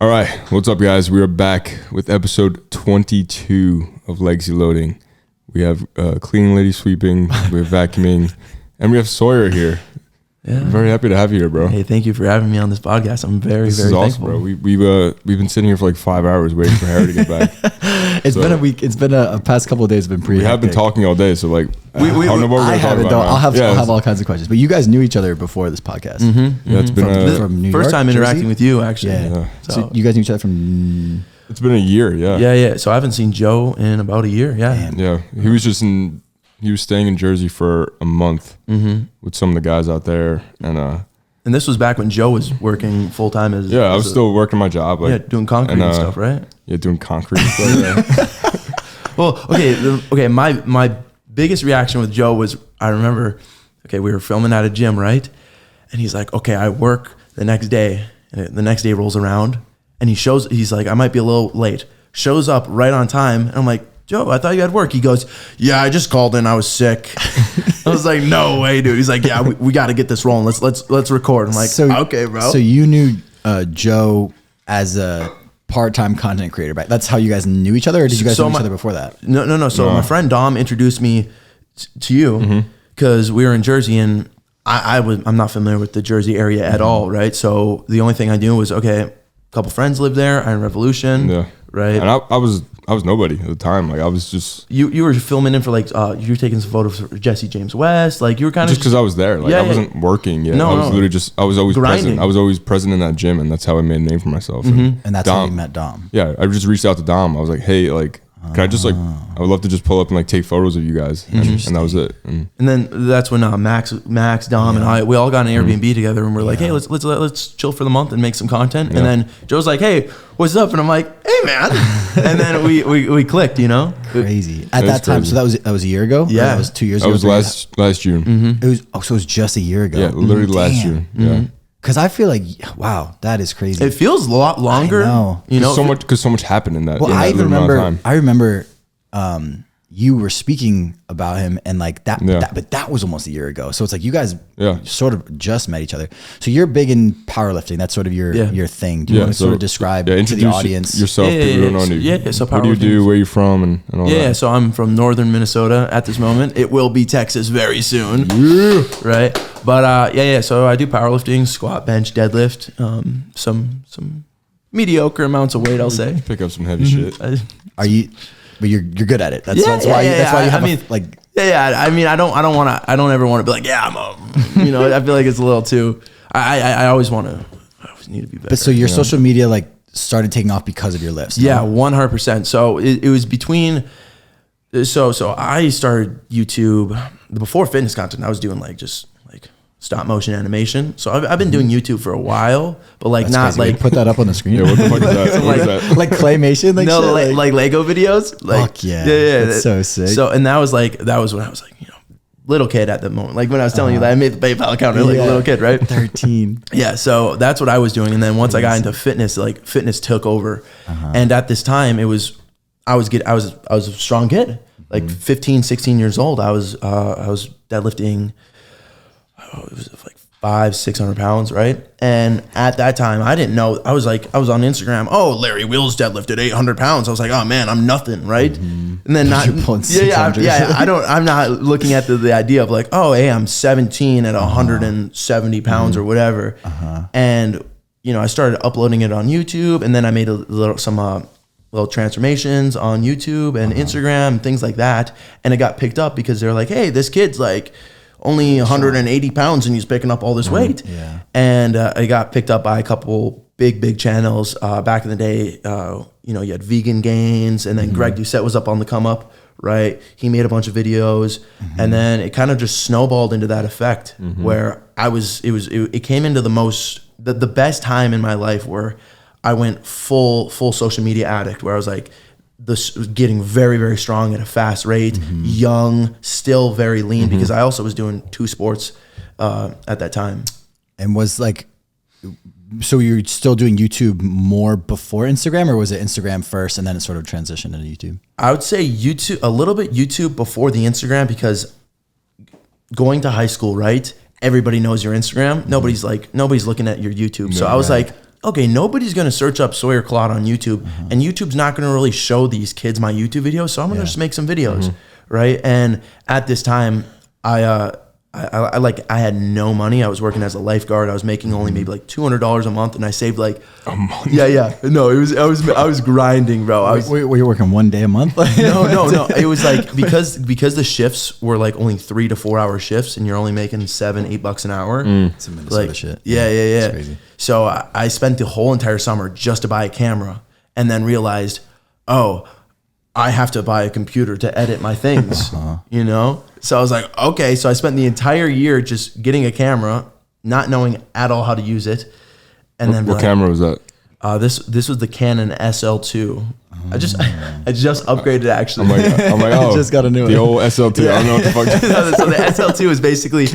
All right, what's up, guys? We are back with episode 22 of Legacy Loading. We have cleaning lady sweeping, we have vacuuming, and we have Sawyer here. Yeah, I'm very happy to have you here, bro. Hey, thank you for having me on this podcast. I'm very this very is thankful. Awesome, bro. We've been sitting here for like 5 hours waiting for Harry to get back. It's been a week. It's been a past couple of days. Been pretty. We have been talking all day, so like I haven't though. I'll have all kinds of questions. But you guys knew each other before this podcast. Mm-hmm. Yeah, it's been from New first York, time Jersey? interacting with you, actually. Yeah. So you guys knew each other from. It's been a year. Yeah. Yeah. So I haven't seen Joe in about a year. Yeah. Man. Yeah. He was staying in Jersey for a month with some of the guys out there, and this was back when Joe was working full time as. Yeah, I was still working my job. Like, doing concrete and stuff, right? Yeah, doing concrete stuff. Well, okay. My biggest reaction with Joe was, I remember, we were filming at a gym, right? And he's like, okay, I work the next day. And the next day rolls around, and he's like, I might be a little late. Shows up right on time, and I'm like, Joe, I thought you had work. He goes, yeah, I just called in. I was sick. I was like, no way, dude. He's like, yeah, we got to get this rolling. Let's record. I'm like, okay, bro. So you knew Joe as a part-time content creator, right? That's how you guys knew each other, or did you guys know each other before that? No. So my friend Dom introduced me to you because we were in Jersey, and I'm not familiar with the Jersey area at all, right? So the only thing I knew was, a couple friends lived there, Iron Revolution, right? And I was nobody at the time. Like I was just you were filming in for you were taking some photos for Jesse James West. Like you were kind of just because I was there. Like I wasn't working yet. No, I was literally I was always grinding. present. I was always present in that gym, and that's how I made a name for myself. And that's how you met Dom. Yeah, I just reached out to Dom. I was like, hey, can I just I would love to just pull up and take photos of you guys, and that was it. And then that's when Max, Dom, and we all got an Airbnb together, and we're like, hey, let's chill for the month and make some content. And then Joe's like, hey, what's up? And I'm like, hey, man. And then we clicked, Crazy at that time. Crazy. So that was a year ago. Yeah, that was 2 years ago. That was last June. It was so it was just a year ago. Yeah, literally last June. Yeah. Because I feel like, wow, that is crazy. It feels a lot longer. I know. So much happened in that. Well, I remember you were speaking about him, and but that was almost a year ago. So it's like you guys sort of just met each other. So you're big in powerlifting. That's sort of your thing. Do you want to sort of describe to the audience yourself? People don't know you. Yeah. So what do you do? Where you from? And all that. Yeah. So I'm from northern Minnesota at this moment. It will be Texas very soon. Yeah. Right. But So I do powerlifting, squat, bench, deadlift, some mediocre amounts of weight, I'll say. Pick up some heavy shit. Are you? But you're good at it. That's why you have I don't ever want to be like, I'm I feel like it's a little too. I always need to be better. But so your social media started taking off because of your lifts. Yeah, 100%. So it was between. So I started YouTube before fitness content. I was doing just stop motion animation. So I've been doing YouTube for a while, but That's not crazy. Put that up on the screen. Yeah, what the fuck is that? What is that? Like claymation? Like Lego videos. Fuck yeah. Yeah. That's so sick. So, and that was when I was little kid at the moment. Like when I was telling you that I made the PayPal account a little kid, right? 13. Yeah. So that's what I was doing. And then once I got into fitness, fitness took over. And at this time I was a strong kid, 15, 16 years old. I was deadlifting, it was 500-600 pounds, right? And at that time, I didn't know. I was on Instagram. Oh, Larry Wheels deadlifted 800 pounds. I was like, oh man, I'm nothing, right? And then I'm not looking at the idea of I'm 17 at 170 pounds or whatever. And I started uploading it on YouTube, and then I made some little transformations on YouTube and Instagram, things like that. And it got picked up because they're like, hey, this kid's only 180 pounds and he's picking up all this weight. Yeah. And it got picked up by a couple big channels. Back in the day, you had Vegan Gains, and then Greg Doucette was up on the come up, right? He made a bunch of videos, and then it kind of just snowballed into that effect where it came into the best time in my life where I went full social media addict, where I was getting very, very strong at a fast rate, young, still very lean, because I also was doing 2 sports at that time. And so you're still doing YouTube more before Instagram, or was it Instagram first and then it sort of transitioned into YouTube? I would say YouTube, a little bit YouTube before the Instagram, because going to high school, right? Everybody knows your Instagram. Nobody's looking at your YouTube. So I was okay, nobody's going to search up Sawyer Klatt on YouTube, and YouTube's not going to really show these kids my YouTube videos, so I'm going to just make some videos, right? And at this time, I had no money. I was working as a lifeguard. I was making only maybe like $200 a month, and I saved like a month. Yeah. No, I was grinding, bro. Were you working 1 day a month? No. It was like because the shifts were like only 3 to 4 hour shifts, and you're only making $7-8 an hour. It's a Minnesota shit. Yeah. It's crazy. So I spent the whole entire summer just to buy a camera, and then realized, oh, I have to buy a computer to edit my things, you know? So I was like, okay. So I spent the entire year just getting a camera, not knowing at all how to use it. And then what camera was that? This was the Canon SL2. I just upgraded actually. I'm like, oh, I just got a new one. The old SL2. Yeah. I don't know what the fuck. So the SL2 is basically,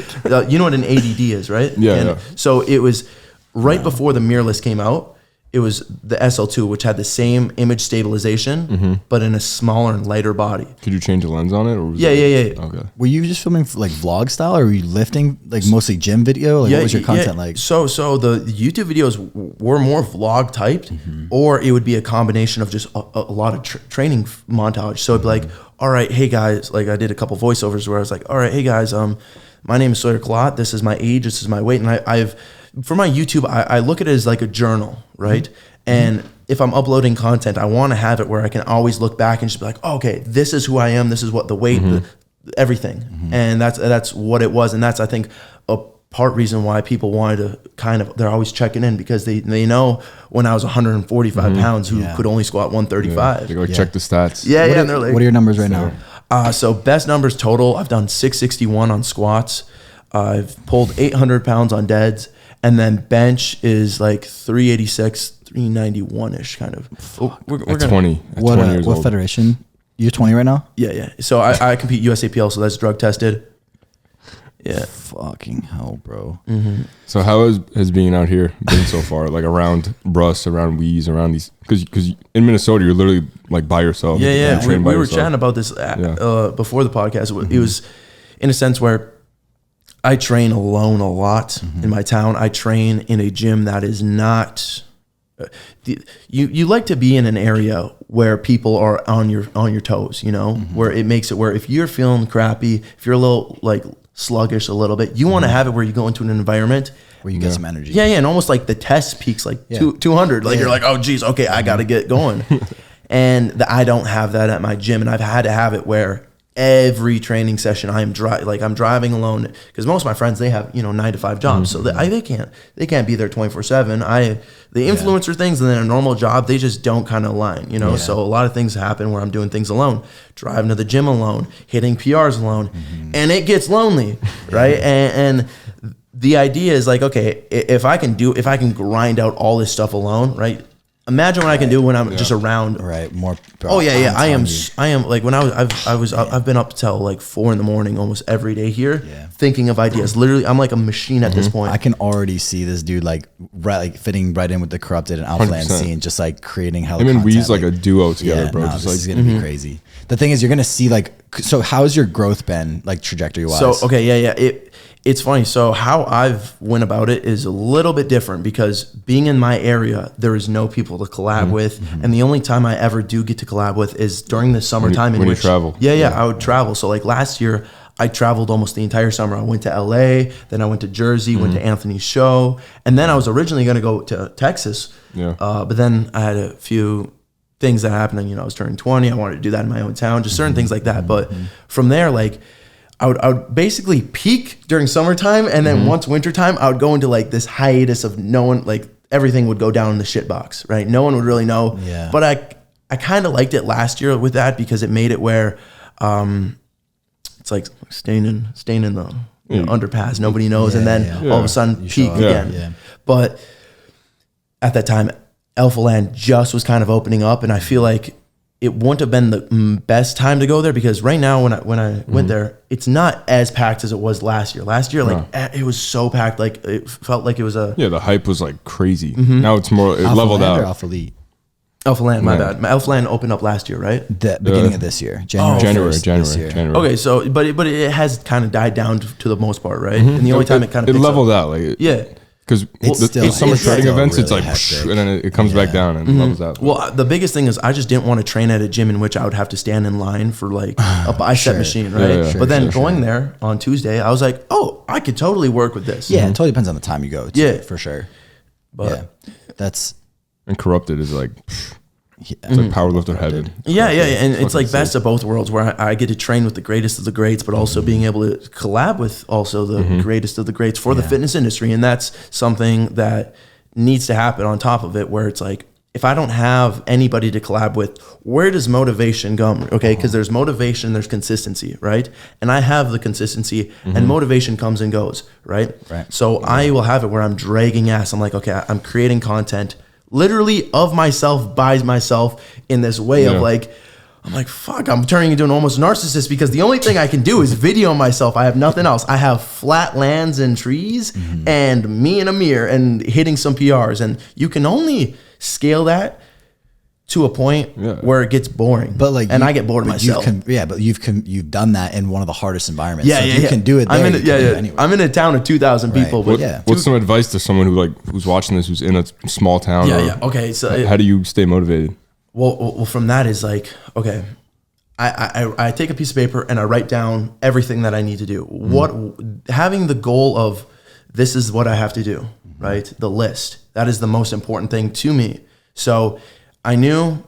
you know what an ADD is, right? Yeah. So it was right before the mirrorless came out. It was the SL2, which had the same image stabilization, but in a smaller and lighter body. Could you change the lens on it? Or was Yeah. Okay. Were you just filming like vlog style, or were you lifting like mostly gym video? Like what was your content like? So the YouTube videos were more vlog typed, or it would be a combination of just a lot of training montage. So it'd be like, all right, hey guys, like I did a couple voiceovers where I was like, all right, hey guys, my name is Sawyer Klatt. This is my age. This is my weight, and I've for my YouTube, I look at it as like a journal, right? And if I'm uploading content, I want to have it where I can always look back and just be like, oh, okay, this is who I am. This is what the weight, everything. And that's what it was. And that's, I think, a part reason why people wanted to they're always checking in, because they know when I was 145 pounds who could only squat 135. Yeah. They go check the stats. Yeah. And they're like, what are your numbers right now? So best numbers total, I've done 661 on squats. I've pulled 800 pounds on deads. And then bench is like 386, 391-ish kind of. We're at 20. At 20 years what old. federation? You're 20 right now? Yeah. So I compete USAPL, so that's drug tested. Yeah. Fucking hell, bro. So how has being out here been so far? Like around Bruss, around Wheeze, around these, because in Minnesota you're literally like by yourself. Yeah. We were chatting about this before the podcast. It was in a sense where I train alone a lot in my town. I train in a gym that is not. You like to be in an area where people are on your toes, you know, where it makes it where if you're feeling crappy, if you're a little like sluggish a little bit, you want to have it where you go into an environment where you get some energy. Yeah, and almost like the test peaks like 200. Like you're like, oh geez, okay, I got to get going. And I don't have that at my gym, and I've had to have it where every training session I'm driving alone, because most of my friends, they have 9 to 5 jobs, so they can't be there 24/7. The influencer things and then a normal job, they just don't kind of align, so a lot of things happen where I'm doing things alone, driving to the gym alone, hitting PRs alone, and it gets lonely, right? And the idea is like, okay, if I can grind out all this stuff alone, right? Imagine what I can do when I'm just around. Right. More. Oh yeah. I am like when I've been up till like 4 a.m. almost every day here, thinking of ideas. Literally, I'm like a machine at this point. I can already see this dude like fitting right in with the Corrupted and Outland scene, just like creating hella content. I mean, We's like a duo together, bro. This is gonna be crazy. The thing is, you're gonna see like. So, how's your growth been like trajectory wise? So It's funny. So how I've went about it is a little bit different, because being in my area, there is no people to collab with. And the only time I ever do get to collab with is during the summertime. When you travel. Yeah, I would travel. So like last year, I traveled almost the entire summer. I went to LA, then I went to Jersey, went to Anthony's show. And then I was originally going to go to Texas. Yeah. But then I had a few things that happened. I was turning 20. I wanted to do that in my own town, just certain things like that. But from there, like, I would basically peak during summertime, and then once wintertime, I would go into like this hiatus of no one, like everything would go down in the shit box, right? No one would really know. Yeah. But I kind of liked it last year with that, because it made it where it's like staying in the underpass, nobody knows, and then all of a sudden peak again. Yeah. But at that time, Alpha Land just was kind of opening up, and I feel like it wouldn't have been the best time to go there, because right now when I went there, it's not as packed as it was last year. Last year, like it was so packed, like it felt like it was the hype was like crazy. Now it's more leveled out. Alpha Elite. Alpha Land, my bad. Alpha Land opened up last year, right? The beginning of this year, January. Okay, so but it has kind of died down to the most part, right? And the only time it kind of leveled out, like Because the summer shredding events, it's like, and then it comes back down and levels out. Well, the biggest thing is I just didn't want to train at a gym in which I would have to stand in line for like a bicep machine, right? But then going there on Tuesday, I was like, oh, I could totally work with this. Yeah, it totally depends on the time you go. Yeah, for sure. But that's and Corrupted is like. It's like powerlifter heaven. Yeah, and it's like best of both worlds, where I get to train with the greatest of the greats, but also being able to collab with also the greatest of the greats for the fitness industry. And that's something that needs to happen on top of it, where it's like, if I don't have anybody to collab with, where does motivation go? Okay, because there's motivation, there's consistency, right? And I have the consistency, and motivation comes and goes, right? So I will have it where I'm dragging ass. I'm like, okay, I'm creating content literally of myself by myself in this way of like, I'm like, fuck, I'm turning into an almost narcissist because the only thing I can do is video myself. I have nothing else. I have flat lands and trees and me in a mirror and hitting some PRs. And you can only scale that to a point where it gets boring. But like, and I get bored of myself. But you've done that in one of the hardest environments. You can do it there. I'm in a town of 2,000 people. But what's some advice to someone who's watching this, who's in a small town? Okay. So how do you stay motivated? Well, from that is like, okay, I take a piece of paper and I write down everything that I need to do. Having the goal of this is what I have to do, right? The list. That is the most important thing to me. So I knew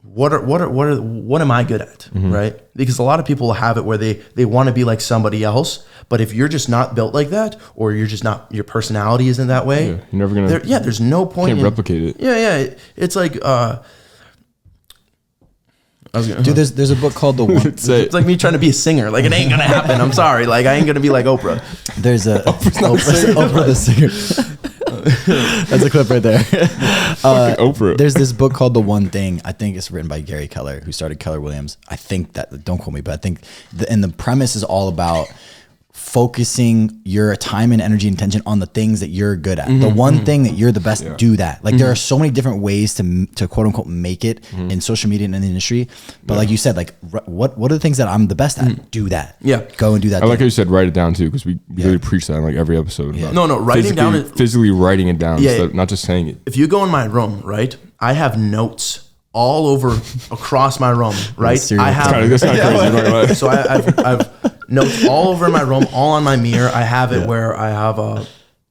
what am I good at, right? Because a lot of people have it where they want to be like somebody else, but if you're just not built like that, or you're just not, your personality isn't that way, you're never gonna. There's no point. Can't replicate it. It's like. Dude, there's a book called The One. It's like me trying to be a singer. Like, it ain't gonna happen. I'm sorry. Like, I ain't gonna be like Oprah. There's a Oprah the singer. That's a clip right there. Oprah. There's this book called The One Thing. I think it's written by Gary Keller, who started Keller Williams. I think that, don't quote me, but I think the premise is all about focusing your time and energy and attention on the things that you're good at. The one thing that you're the best, do that. Like there are so many different ways to quote unquote make it in social media and in the industry. But like you said, like what are the things that I'm the best at? Do that. Yeah. Go and do that. I like how you said write it down too, because we really preach that in like every episode. No, writing down it. Physically writing it down, not just saying it. If you go in my room, right, I have notes all over across my room, right? I have that's not crazy. So I've notes all over my room, all on my mirror. I have it where I have a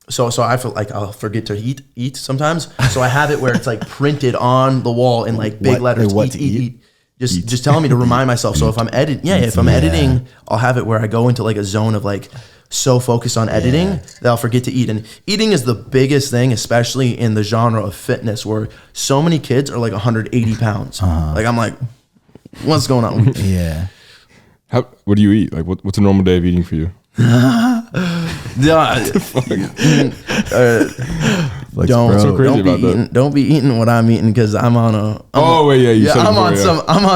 so I feel like I'll forget to eat sometimes. So I have it where it's like printed on the wall in like big letters. Eat. Just telling me to remind myself. So if I'm editing, I'll have it where I go into like a zone of like so focused on editing that I'll forget to eat. And eating is the biggest thing, especially in the genre of fitness, where so many kids are like 180 pounds. Like I'm like, what's going on? What do you eat? Like what's a normal day of eating for you? Don't be eating what I'm eating, because I'm on a. I'm on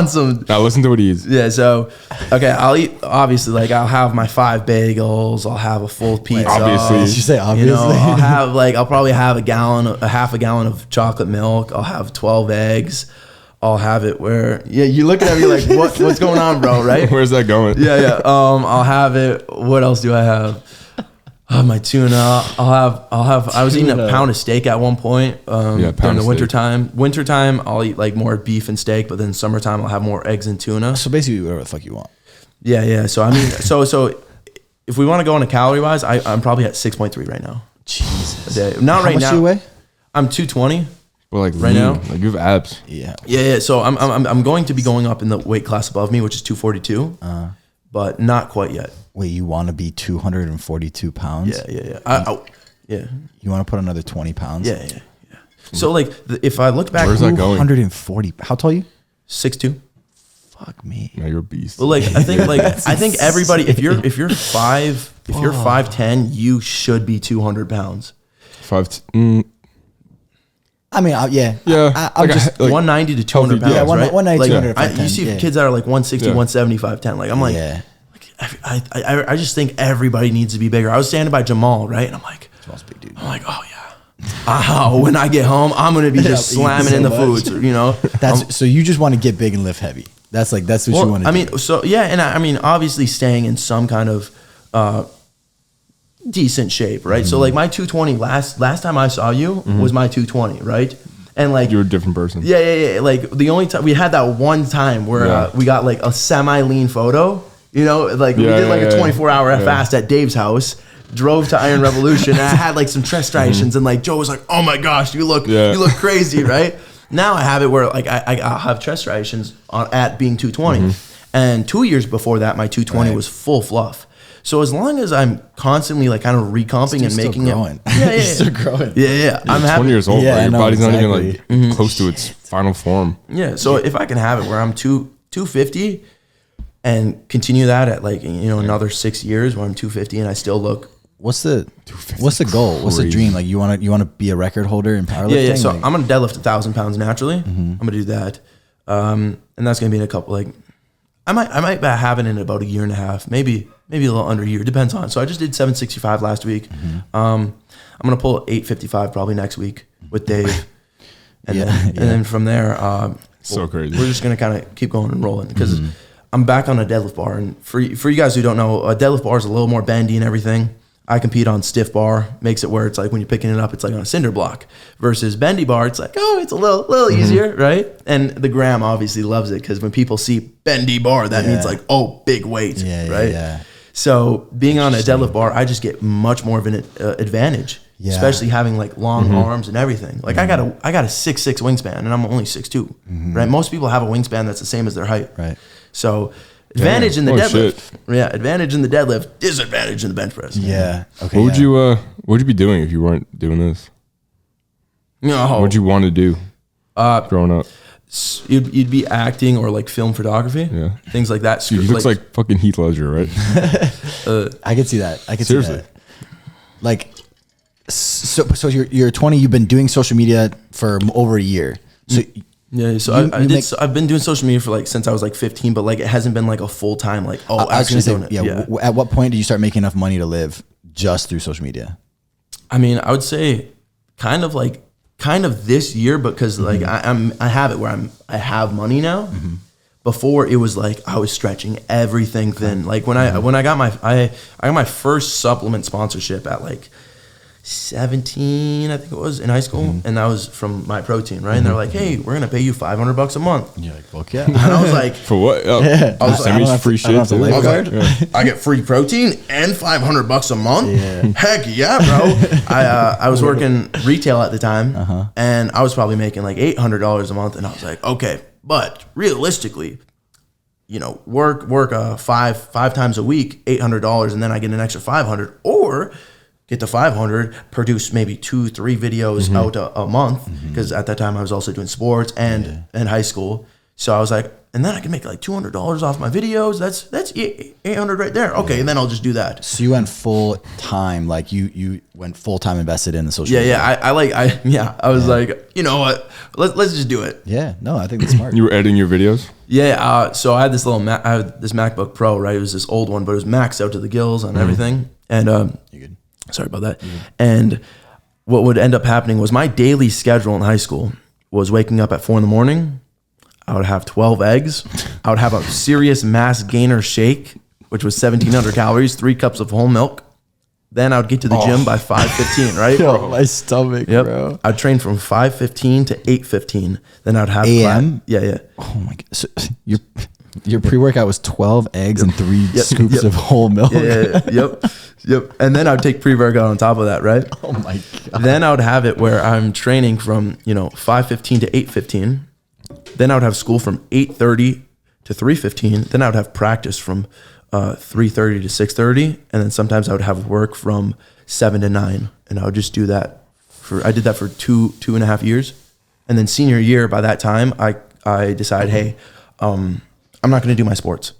some. Now listen to what he eats. Yeah. So okay, I'll eat. Obviously, like I'll have my 5 bagels. I'll have a full pizza. Obviously, did you say obviously? I'll probably have half a gallon of chocolate milk. I'll have 12 eggs. I'll have it where you're looking at me like what's going on, bro, right? Where's that going? I'll have it. What else do I have? My tuna. I was eating a pound of steak at one point during the wintertime. I'll eat like more beef and steak, but then summertime I'll have more eggs and tuna. So basically whatever the fuck you want. So I mean, so if we want to go on a calorie wise, I'm probably at 6.3 right now. Jesus. Not right now. How much do you weigh? I'm 220. But like right now, like you have abs. Yeah. So I'm going to be going up in the weight class above me, which is 242, but not quite yet. Wait, you want to be 242 pounds? Yeah. You want to put another 20 pounds? Yeah. So like, if I look back, where's that going? 140. How tall are you? 6'2". Fuck me. No, you're a beast. But like, I think everybody, if you're 5'10", you should be 200 pounds. I mean, I'm like just like 190 to 200 pounds, right? 190, 200. Like, you see kids that are like 160, 175, 10. Like, I'm like, I just think everybody needs to be bigger. I was standing by Jamal, right? And I'm like, Jamal's big dude. I'm like, oh yeah. When I get home, I'm going to be just slamming in the foods, you know? So you just want to get big and lift heavy. That's what you want to do. I mean, obviously staying in some kind of, decent shape, right? So like my 220 last time I saw you was my 220, right? And like you're a different person. Yeah. Like the only time we had that one time where we got like a semi-lean photo, you know, like we did like a 24-hour fast at Dave's house, drove to Iron Revolution, and I had like some chest striations, and like Joe was like, "Oh my gosh, you look crazy," right? Now I have it where like I have chest striations at being 220, and 2 years before that, my 220 was full fluff. So as long as I'm constantly like kind of recomping and making growing. it, still growing. Yeah. I'm 20 years old. Yeah, your body's exactly. not even like close to its final form. Yeah. So if I can have it where I'm 250 and continue that at like, you know, another 6 years where I'm 250 and I still look. What's the goal? What's the dream? Like you want to be a record holder in powerlifting? Yeah. So I'm gonna deadlift 1,000 pounds naturally. I'm gonna do that, and that's gonna be in a couple. Like I might have it in about a year and a half, maybe a little under a year. Depends on. So I just did 765 last week. I'm gonna pull 855 probably next week with Dave, and then from there, so crazy. We're just gonna kind of keep going and rolling because I'm back on a deadlift bar. And for you guys who don't know, a deadlift bar is a little more bendy and everything. I compete on stiff bar, makes it where it's like when you're picking it up, it's like on a cinder block. Versus bendy bar, it's like, oh, it's a little easier, right? And the gram obviously loves it because when people see bendy bar, that means like, oh, big weight, right? Yeah. So being on a deadlift bar, I just get much more of an advantage, especially having like long arms and everything. Like I got a 6'6" wingspan and I'm only 6'2", right? Most people have a wingspan that's the same as their height, right? So advantage in the deadlift. Yeah, advantage in the deadlift, disadvantage in the bench press. Yeah. Okay. What would you be doing if you weren't doing this? What would you want to do growing up? You'd be acting or like film photography, things like that. Dude, he looks like fucking Heath Ledger, right? I could see that. Seriously. See that. Like, so you're 20. You've been doing social media for over a year. So. Yeah, so I've been doing social media for like since I was like 15, but like it hasn't been like a full time like I was gonna say at what point did you start making enough money to live just through social media? I mean, I would say kind of this year because like I have it where I have money now. Before it was like I was stretching everything thin. Like when I got my first supplement sponsorship at like 17, I think it was, in high school, and that was from My Protein, right? And they're like, "Hey, we're gonna pay you $500 a month." And you're like, "Fuck yeah!" And I was like, "For what?" I was like, "Free shit." I get free protein and $500 a month. Yeah. Heck yeah, bro! I was working retail at the time, and I was probably making like $800 a month, and I was like, okay, but realistically, you know, work five times a week, $800, and then I get an extra $500, or get the 500, produce maybe 2-3 videos out a month, because at that time I was also doing sports and high school. So I was like, and then I can make like $200 off my videos. That's 800 right there. Okay, and then I'll just do that. So you went full time, like you went full time invested in the social media. I was like, you know what? Let's just do it. Yeah, no, I think that's smart. You were editing your videos? Yeah, so I had this this MacBook Pro, right? It was this old one, but it was maxed out to the gills on everything. And you good? Sorry about that. And what would end up happening was my daily schedule in high school was waking up at 4 a.m. I would have 12 eggs. I would have a serious mass gainer shake, which was 1,700 calories, 3 cups of whole milk. Then I would get to the gym by 5:15, right? Yo, my stomach, bro. I'd train from 5:15 to 8:15. Then I'd have a.m. Yeah. Oh my god. So your pre-workout was 12 eggs and 3 scoops of whole milk. Yep. And then I would take pre-workout on top of that, right? Oh my god. Then I would have it where I'm training from 5:15 to 8:15. Then I would have school from 8:30 to 3:15. Then I would have practice from 3:30 to 6:30, and then sometimes I would have work from 7 to 9, and I would just do that. I did that for two and a half years, and then senior year, by that time, I decided, hey, I'm not going to do my sports.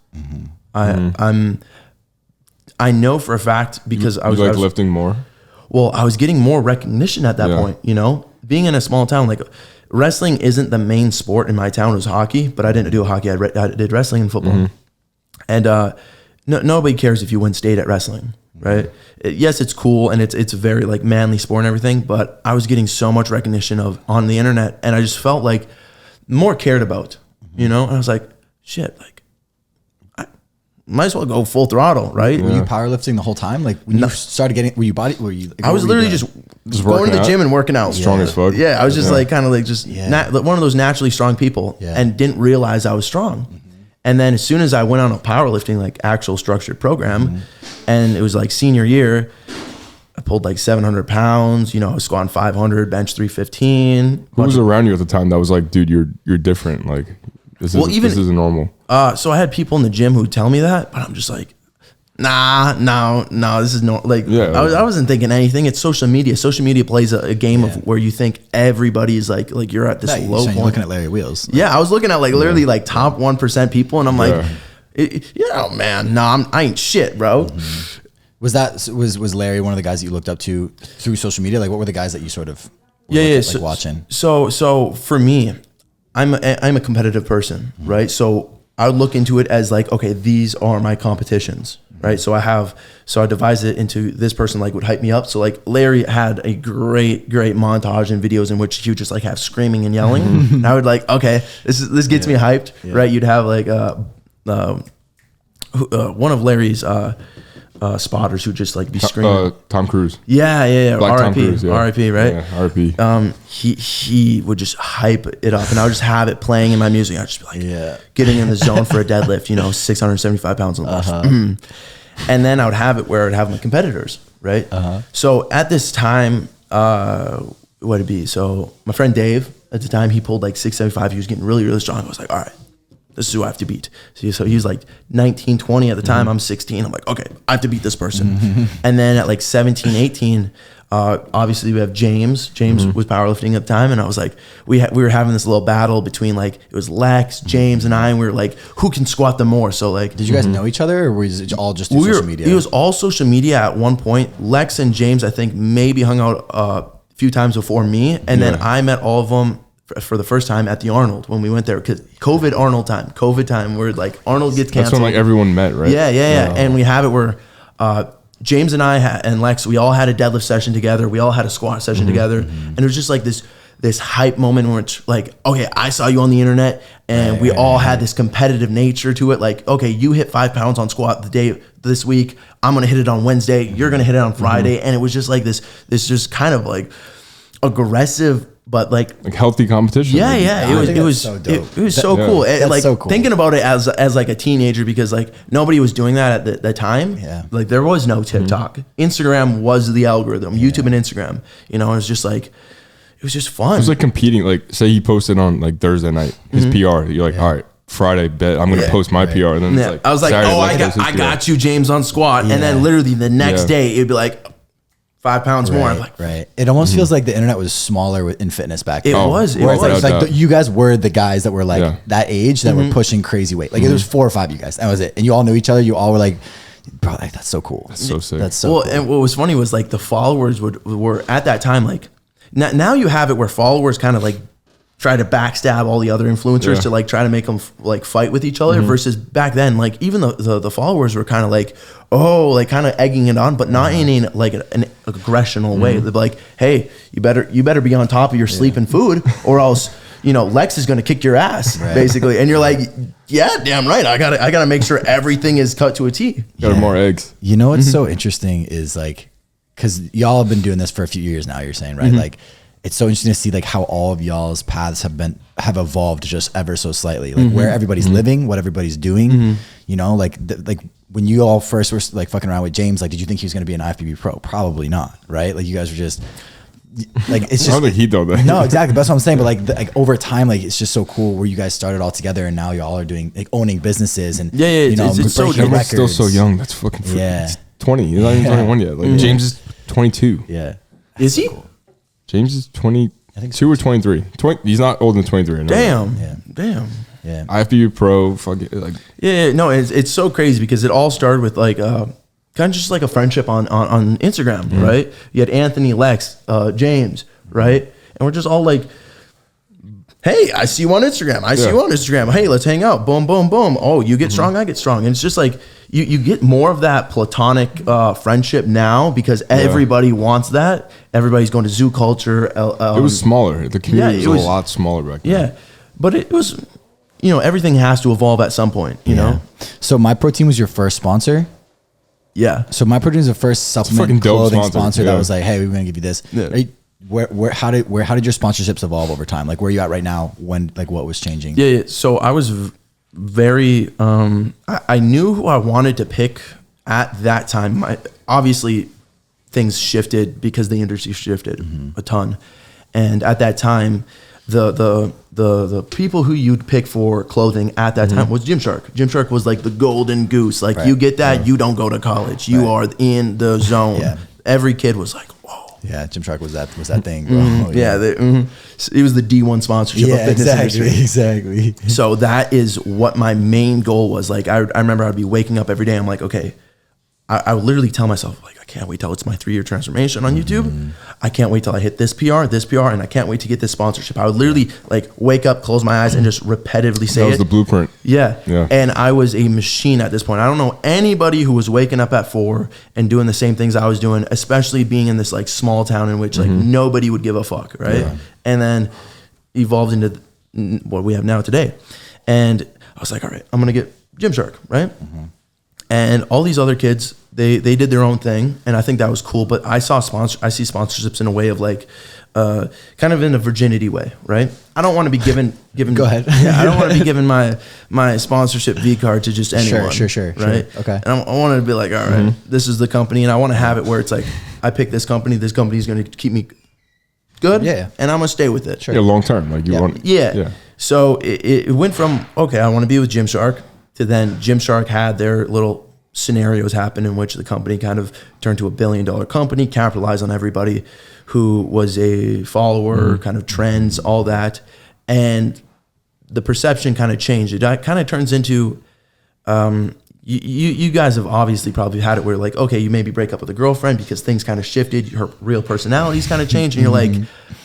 I know for a fact because I was lifting more. Well, I was getting more recognition at that point. Being in a small town, like wrestling isn't the main sport in my town. It was hockey, but I didn't do hockey. I did wrestling and football, and nobody cares if you win state at wrestling, right? Yes, it's cool and it's a very like manly sport and everything, but I was getting so much recognition on the internet, and I just felt like more cared about, And I was like, shit, like might as well go full throttle, right? Were you powerlifting the whole time? Like when you started getting, I was literally just going to the gym and working out. Strong as fuck. Yeah, I was just like kind of like just one of those naturally strong people, and didn't realize I was strong. And then as soon as I went on a powerlifting, like actual structured program, and it was like senior year, I pulled like 700 pounds, you know, I was squatting 500, bench 315. Who was around you at the time that was like, dude, you're different. Like this isn't normal. So I had people in the gym who would tell me that, but I'm just like, no, this is no, like, I wasn't thinking anything. It's social media. Social media plays a game of where you think everybody's like you're at this low point. You're looking at Larry Wheels. Yeah, I was looking at like literally like top 1% people, and I'm like, man, I ain't shit, bro. Was Larry one of the guys that you looked up to through social media? Like, what were the guys that you sort of watching? So for me, I'm a competitive person, right? So I would look into it as like, okay, these are my competitions, right? So I devised it into this person like would hype me up. So like Larry had a great montage and videos in which he would just like have screaming and yelling. And I would like, okay, this gets me hyped, right? You'd have like one of Larry's spotters who just like be screaming. Tom Cruise. Yeah. Black Tom R.I.P. Cruise, R.I.P. Right? Yeah, R.I.P. He would just hype it up, and I would just have it playing in my music. I'd just be like, getting in the zone for a deadlift, you know, 675 pounds on the bench. And then I would have it where I'd have my competitors, right? So at this time, what would it be? So my friend Dave, at the time, he pulled like 675. He was getting really, really strong. I was like, all right, this is who I have to beat. So he was like 19, 20 at the time. I'm 16. I'm like, okay, I have to beat this person. And then at like 17, 18, obviously we have James. James was powerlifting at the time. And I was like, we were having this little battle between like, it was Lex, James, and I. And we were like, who can squat the more? So like, did you guys know each other, or was it all just through social media? It was all social media at one point. Lex and James, I think, maybe hung out a few times before me. And then I met all of them for the first time at the Arnold when we went there, because COVID time where like Arnold gets canceled. That's when like everyone met, right? Yeah. And we have it where James and I and Lex, we all had a deadlift session together. We all had a squat session together. And it was just like this hype moment where it's like, okay, I saw you on the internet, and we all had this competitive nature to it. Like, okay, you hit 5 pounds on squat the day this week. I'm going to hit it on Wednesday. You're going to hit it on Friday. And it was just like this just kind of like aggressive, but like healthy competition. It was so dope. It was so cool. And like so cool. Thinking about it as like a teenager, because like nobody was doing that at the time. Like there was no TikTok. Instagram was the algorithm. YouTube and Instagram. You know, it was just like, it was just fun. It was like competing. Like say he posted on like Thursday night his PR. You're like, all right, Friday bet I'm gonna post my PR. And then it's like, I was like, Saturday, I got you, James, on squat. And then literally the next day it'd be like 5 pounds more. I'm like, It almost feels like the internet was smaller in fitness back then. It was. Like you guys were the guys that were like that age that were pushing crazy weight. Like there was 4 or 5 of you guys. That was it. And you all knew each other. You all were like, bro, like, that's so cool. That's so sick. That's so cool. And what was funny was like the followers were at that time, like now you have it where followers kind of like try to backstab all the other influencers to like try to make them like fight with each other, versus back then, like even the followers were kind of like, like kind of egging it on, but not in like an aggressional way. They'd be like, hey, you better be on top of your sleep and food, or else, you know, Lex is going to kick your ass, basically. And you're like, yeah, damn right. I gotta make sure everything is cut to a T. Got more eggs. You know what's so interesting is like, because y'all have been doing this for a few years now, you're saying, right? Like, it's so interesting to see like how all of y'all's paths have evolved just ever so slightly, like where everybody's living, what everybody's doing, you know, like when you all first were like fucking around with James, like, did you think he was going to be an IFBB pro? Probably not. Right. Like you guys were just like, it's just, I don't think he though. No, exactly. That's what I'm saying. But like over time, like it's just so cool where you guys started all together and now y'all are doing like owning businesses and you know, it's so everyone's still so young. That's fucking It's 20. He's not even 21 yet. Like James is 22. Yeah. Is he? James is 22 or 23. He's not older than 23. Damn. Yeah. IFBB pro. Fuck it, like. No, it's so crazy because it all started with like kind of just like a friendship on Instagram, right? You had Anthony, Lex, James, right? And we're just all like, hey, I see you on Instagram. I see you on Instagram. Hey, let's hang out. Boom, boom, boom. Oh, you get strong, I get strong. And it's just like, you get more of that platonic friendship now because everybody wants that. Everybody's going to zoo culture. It was smaller. The community was a lot smaller back then. Yeah, but it was you know, everything has to evolve at some point, you know? So My Protein was your first sponsor? Yeah. So My Protein is the first supplement clothing sponsor that was like, hey, we're going to give you this. Yeah. How did your sponsorships evolve over time? Like, where are you at right now? When, like, what was changing? Yeah. So I was very, I knew who I wanted to pick at that time. Obviously things shifted because the industry shifted a ton. And at that time, the people who you'd pick for clothing at that time was Gymshark. Gymshark was like the golden goose. Like you get that, you don't go to college. You are in the zone. Every kid was like, whoa. Yeah, Gymshark was that thing, bro. It was the D1 sponsorship of fitness industry. Exactly. So that is what my main goal was. Like I remember I'd be waking up every day. I'm like, okay, I would literally tell myself, like, I can't wait till it's my 3-year transformation on YouTube. I can't wait till I hit this PR, and I can't wait to get this sponsorship. I would literally like wake up, close my eyes, and just repetitively say it. That was the blueprint. Yeah. And I was a machine at this point. I don't know anybody who was waking up at 4 and doing the same things I was doing, especially being in this like small town in which like nobody would give a fuck, right? Yeah. And then evolved into what we have now today. And I was like, all right, I'm going to get Gymshark, right? And all these other kids, they did their own thing, and I think that was cool. But I see sponsorships in a way of like, kind of in a virginity way, right? I don't want to be given. Go ahead. I don't want to be giving my sponsorship V card to just anyone. Sure. Right. Okay. And I wanted to be like, all right, this is the company, and I want to have it where it's like, I pick this company. This company is going to keep me good. Yeah. And I'm gonna stay with it. Sure. Yeah, long term. Like you want. Yeah. So it went from okay, I want to be with Gymshark, to then Gymshark had their little scenarios happen in which the company kind of turned to $1 billion company, capitalized on everybody who was a follower, kind of trends, all that. And the perception kind of changed. It kind of turns into, you guys have obviously probably had it where like, okay, you maybe break up with a girlfriend because things kind of shifted, her real personalities kind of changed, and you're like,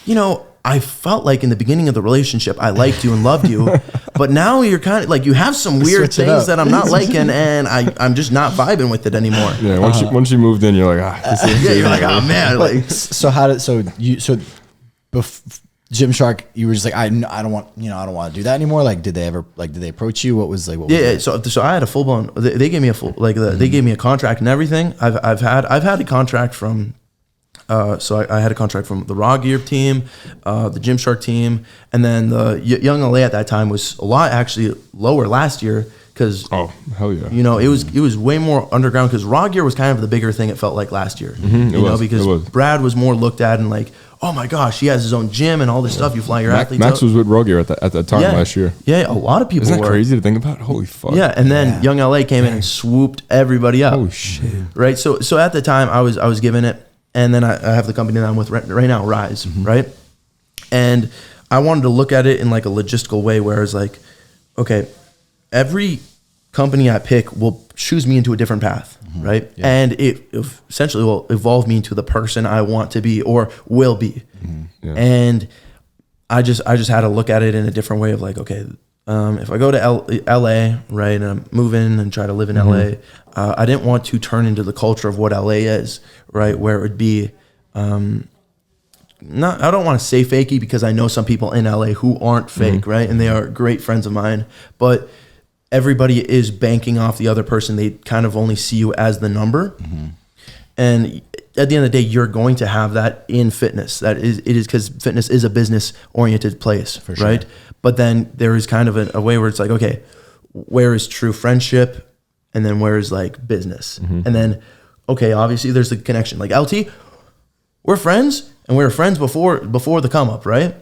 you know, I felt like in the beginning of the relationship, I liked you and loved you, but now you're kind of like, you have some weird things that I'm not liking, and I'm just not vibing with it anymore. Yeah, once you moved in, you're like, you're like, oh man. Like, Gymshark, you were just like, I don't want to do that anymore. Like, did they approach you? What was like? So I had a full blown. They gave me a full they gave me a contract and everything. I've had a contract from. So I had a contract from the Raw Gear team, the Gymshark team, and then the Young LA at that time was a lot actually lower last year because hell yeah, you know it was way more underground because Raw Gear was kind of the bigger thing it felt like last year, because Brad was more looked at and like, oh my gosh, he has his own gym and all this stuff. You fly your athletes. Max was with Raw Gear at that time last year. Yeah, a lot of people. Isn't that crazy to think about? Holy fuck. Yeah, and then Young LA came in and swooped everybody up. Holy shit. Right. So at the time I was given it. And then I have the company that I'm with right now, Rise, right? And I wanted to look at it in like a logistical way where it's like, okay, every company I pick will choose me into a different path, right? Yeah. And it essentially will evolve me into the person I want to be or will be. Yeah. And I just had to look at it in a different way of like, okay, if I go to LA, right, and I'm moving and try to live in LA, I didn't want to turn into the culture of what LA is, right, where it would be, I don't want to say fakey because I know some people in LA who aren't fake, right, and they are great friends of mine, but everybody is banking off the other person. They kind of only see you as the number, and at the end of the day, you're going to have that in fitness. It is because fitness is a business-oriented place, for sure. Right? But then there is kind of a way where it's like, okay, where is true friendship? And then where is like business? And then, okay, obviously there's the connection. Like LT, we're friends and we were friends before the come up, right?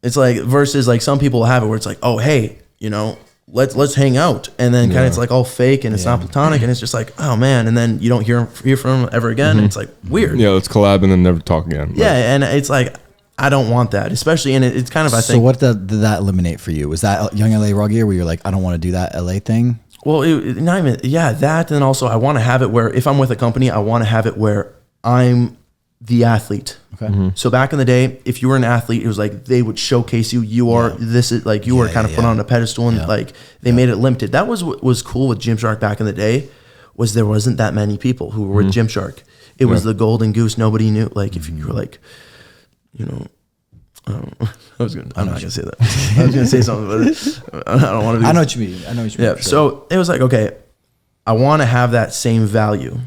It's like versus like some people have it where it's like, oh, hey, you know, let's hang out. And then kind of it's like all fake and it's not platonic and it's just like, oh man. And then you don't hear from them ever again. And it's like weird. Yeah, let's collab and then never talk again. Yeah, and it's like, I don't want that, especially in it's kind of, I think. So what did that eliminate for you? Was that Young LA Raw Gear where you're like, I don't want to do that LA thing? Well, not even, that. And also I want to have it where if I'm with a company, I want to have it where I'm the athlete. Okay. So back in the day, if you were an athlete, it was like, they would showcase you. You are, this is like, you were kind of put on a pedestal and like they made it limited. That was cool with Gymshark back in the day, was there wasn't that many people who were with Gymshark. It was the golden goose. Nobody knew. Like if you were like, you know, I'm not gonna say that. I was gonna say something, but I don't want to. I know what you mean. Yeah. Sure. So it was like, okay, I want to have that same value,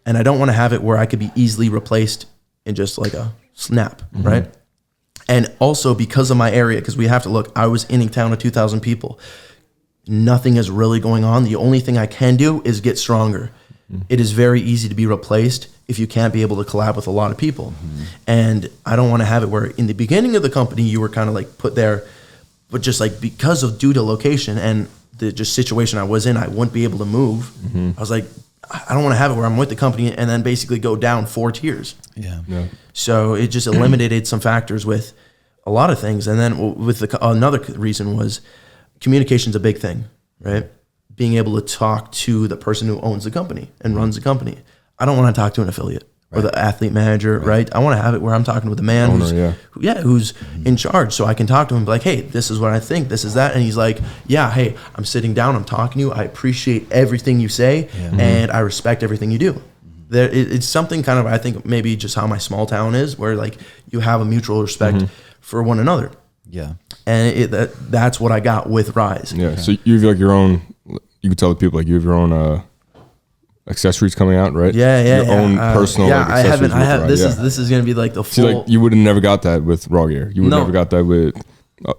and I don't want to have it where I could be easily replaced in just like a snap, right? And also because of my area, because we have to look. I was in a town of 2,000 people. Nothing is really going on. The only thing I can do is get stronger. It is very easy to be replaced if you can't be able to collab with a lot of people. And I don't want to have it where in the beginning of the company, you were kind of like put there, but just like because of due to location and the just situation I was in, I wouldn't be able to move. I was like, I don't want to have it where I'm with the company and then basically go down 4 tiers. Yeah. So it just eliminated some factors with a lot of things. And then with another reason was communication's a big thing, right? Being able to talk to the person who owns the company and runs the company. I don't want to talk to an affiliate or the athlete manager, right? I want to have it where I'm talking with the man who's in charge, so I can talk to him and be like, hey, this is what I think, this is that. And he's like, yeah, hey, I'm sitting down, I'm talking to you, I appreciate everything you say, and I respect everything you do. It's something kind of, I think maybe just how my small town is, where like you have a mutual respect for one another. Yeah. And that's what I got with Rise. Yeah. So you have like your own, you could tell the people like you have your own accessories coming out, right? Yeah. Your own personal. Yeah, like, accessories I have. Rise. This is gonna be like the full. See, like you would have never got that with Raw Gear. You would have never got that with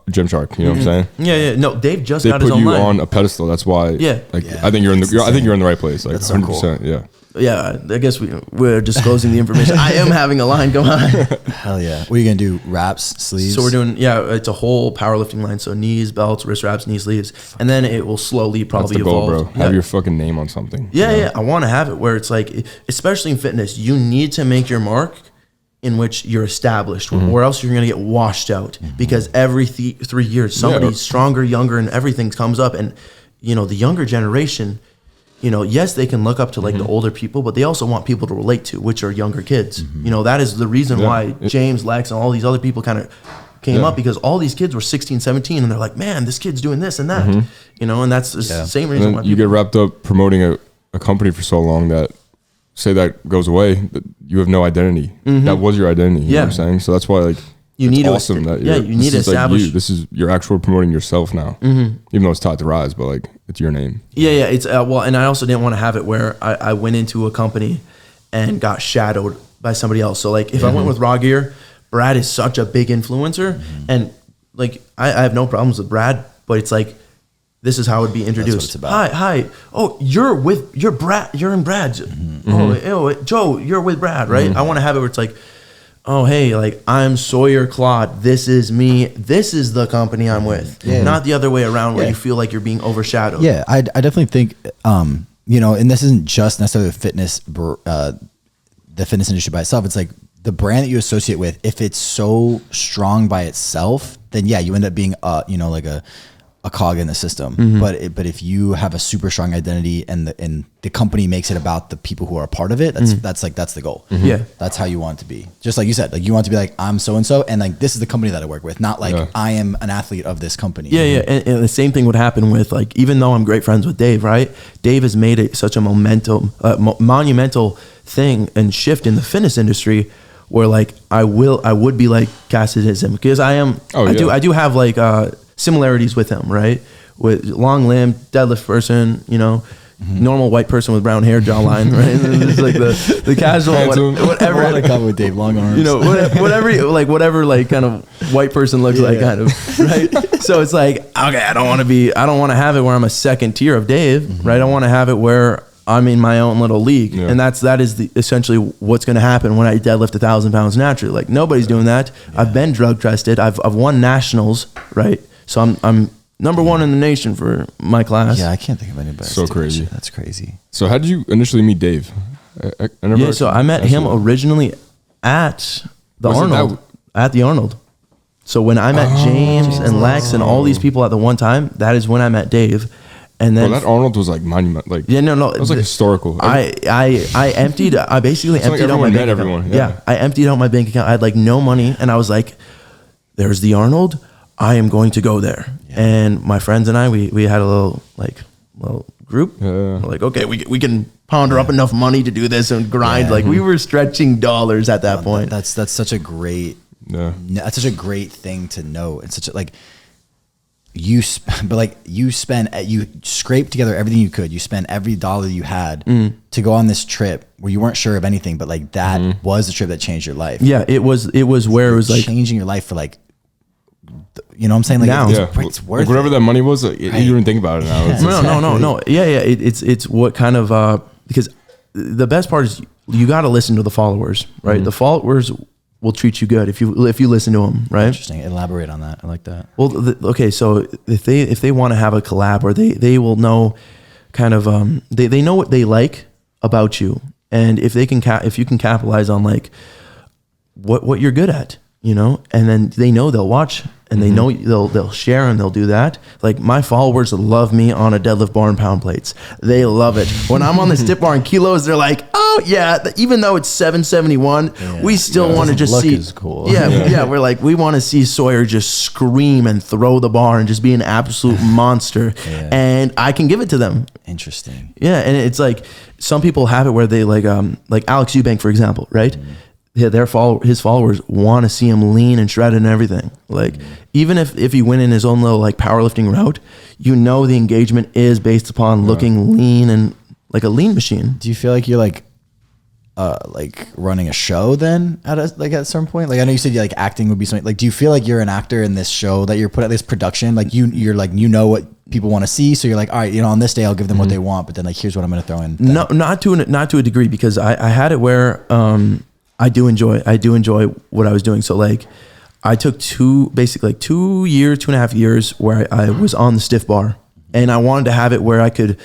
Gymshark. You know what I'm saying? Yeah. No, Dave just they got his put own you line. on a pedestal. That's why. Yeah. Like I think you're in the. I think you're in the right place. Like 100%. Yeah. Yeah, I guess we're disclosing the information. I am having a line go on. Hell yeah. What are you going to do? Wraps, sleeves? So we're doing, it's a whole powerlifting line. So knees, belts, wrist wraps, knee sleeves. And then it will slowly probably That's the goal, evolve. bro. Have your fucking name on something. Yeah. I want to have it where it's like, especially in fitness, you need to make your mark in which you're established, or else you're going to get washed out. Because every 3 years, somebody's stronger, younger, and everything comes up. And, the younger generation, yes, they can look up to like the older people, but they also want people to relate to, which are younger kids. That is the reason why James, Lex, and all these other people kind of came up, because all these kids were 16, 17, and they're like, man, this kid's doing this and that, and that's the same reason why you get wrapped up promoting a company for so long that, say that goes away, that you have no identity. That was your identity. You know what I'm saying? So that's why like, you need awesome that you need to establish. Like this is you're actually promoting yourself now, even though it's tied to Rise, but like it's your name. Yeah. It's and I also didn't want to have it where I went into a company and got shadowed by somebody else. So like if I went with Raw Gear, Brad is such a big influencer, and like I have no problems with Brad, but it's like this is how it would be introduced. Hi. Oh, you're Brad. You're in Brad's. Oh, Joe, you're with Brad, right? I want to have it where it's like, oh, hey, like I'm Sawyer Klatt. This is me. This is the company I'm with. Not the other way around where you feel like you're being overshadowed. Yeah, I definitely think, and this isn't just necessarily the fitness industry by itself. It's like the brand that you associate with, if it's so strong by itself, then you end up being, like a cog in the system. But if you have a super strong identity and the company makes it about the people who are a part of it, that's the goal. Yeah, that's how you want it to be. Just like you said, like you want to be like, I'm so and so, and like this is the company that I work with, not like I am an athlete of this company. Yeah. And the same thing would happen with like, even though I'm great friends with Dave, right? Dave has made it such a monumental thing and shift in the fitness industry, where like I would be like casted as him, because I am. I do have like similarities with him, right? With long limb, deadlift person, normal white person with brown hair, jawline, right? It's like the casual, whatever. I come with Dave, long arms. Whatever kind of white person looks like, kind of, right? So it's like, okay, I don't want to have it where I'm a second tier of Dave, right? I want to have it where I'm in my own little league, and that is essentially what's going to happen when I deadlift 1,000 pounds naturally. Like nobody's doing that. I've been drug tested. I've won nationals, right? So I'm number one in the nation for my class. Yeah, I can't think of anybody. So crazy. That's crazy. So how did you initially meet Dave? I met him originally at the Arnold. At the Arnold. So when I met James and Lex and all these people at the one time, that is when I met Dave. And then that Arnold was like monument. Like no, it was like historical. I basically emptied out my bank account. Yeah, I emptied out my bank account. I had like no money, and I was like, "There's the Arnold. I am going to go there." And my friends and I, we had a little group. We're like, okay, we can ponder up enough money to do this and grind. Like we were stretching dollars at that point. That's such a great that's such a great thing to know. It's such a, like, you scraped together everything you could. You spent every dollar you had to go on this trip where you weren't sure of anything, but like that was the trip that changed your life. Yeah, it was where it was like changing your life for like, you know what I'm saying? Like now, it's worth like whatever it. that money was, you didn't think about it now. No. Yeah. It's what kind of because the best part is you got to listen to the followers, right? The followers will treat you good if you listen to them, right? Interesting. Elaborate on that. I like that. Well, okay. So if they want to have a collab, or they will know kind of they know what they like about you, and if you can capitalize on like what you're good at, you know, and then they know they'll watch. And they know they'll share and they'll do that. Like my followers love me on a deadlift bar and pound plates. They love it. When I'm on the stiff bar and kilos, they're like, oh yeah, even though it's 771, we still want to just see. Is cool. Yeah. We're like, we want to see Sawyer just scream and throw the bar and just be an absolute monster. And I can give it to them. Interesting. Yeah, and it's like some people have it where they like Alex Eubank, for example, right? His followers want to see him lean and shredded and everything. Like even if he went in his own little like powerlifting route, you know the engagement is based upon looking lean and like a lean machine. Do you feel like you're like running a show then at a certain point? Like I know you said like acting would be something. Like do you feel like you're an actor in this show that you're put at this production? Like you're like, you know what people want to see, so you're like, all right, you know, on this day I'll give them what they want, but then like here's what I'm going to throw in. No, not to a degree, because I had it where I do enjoy what I was doing. So like I took 2.5 years where I was on the stiff bar, and I wanted to have it where I could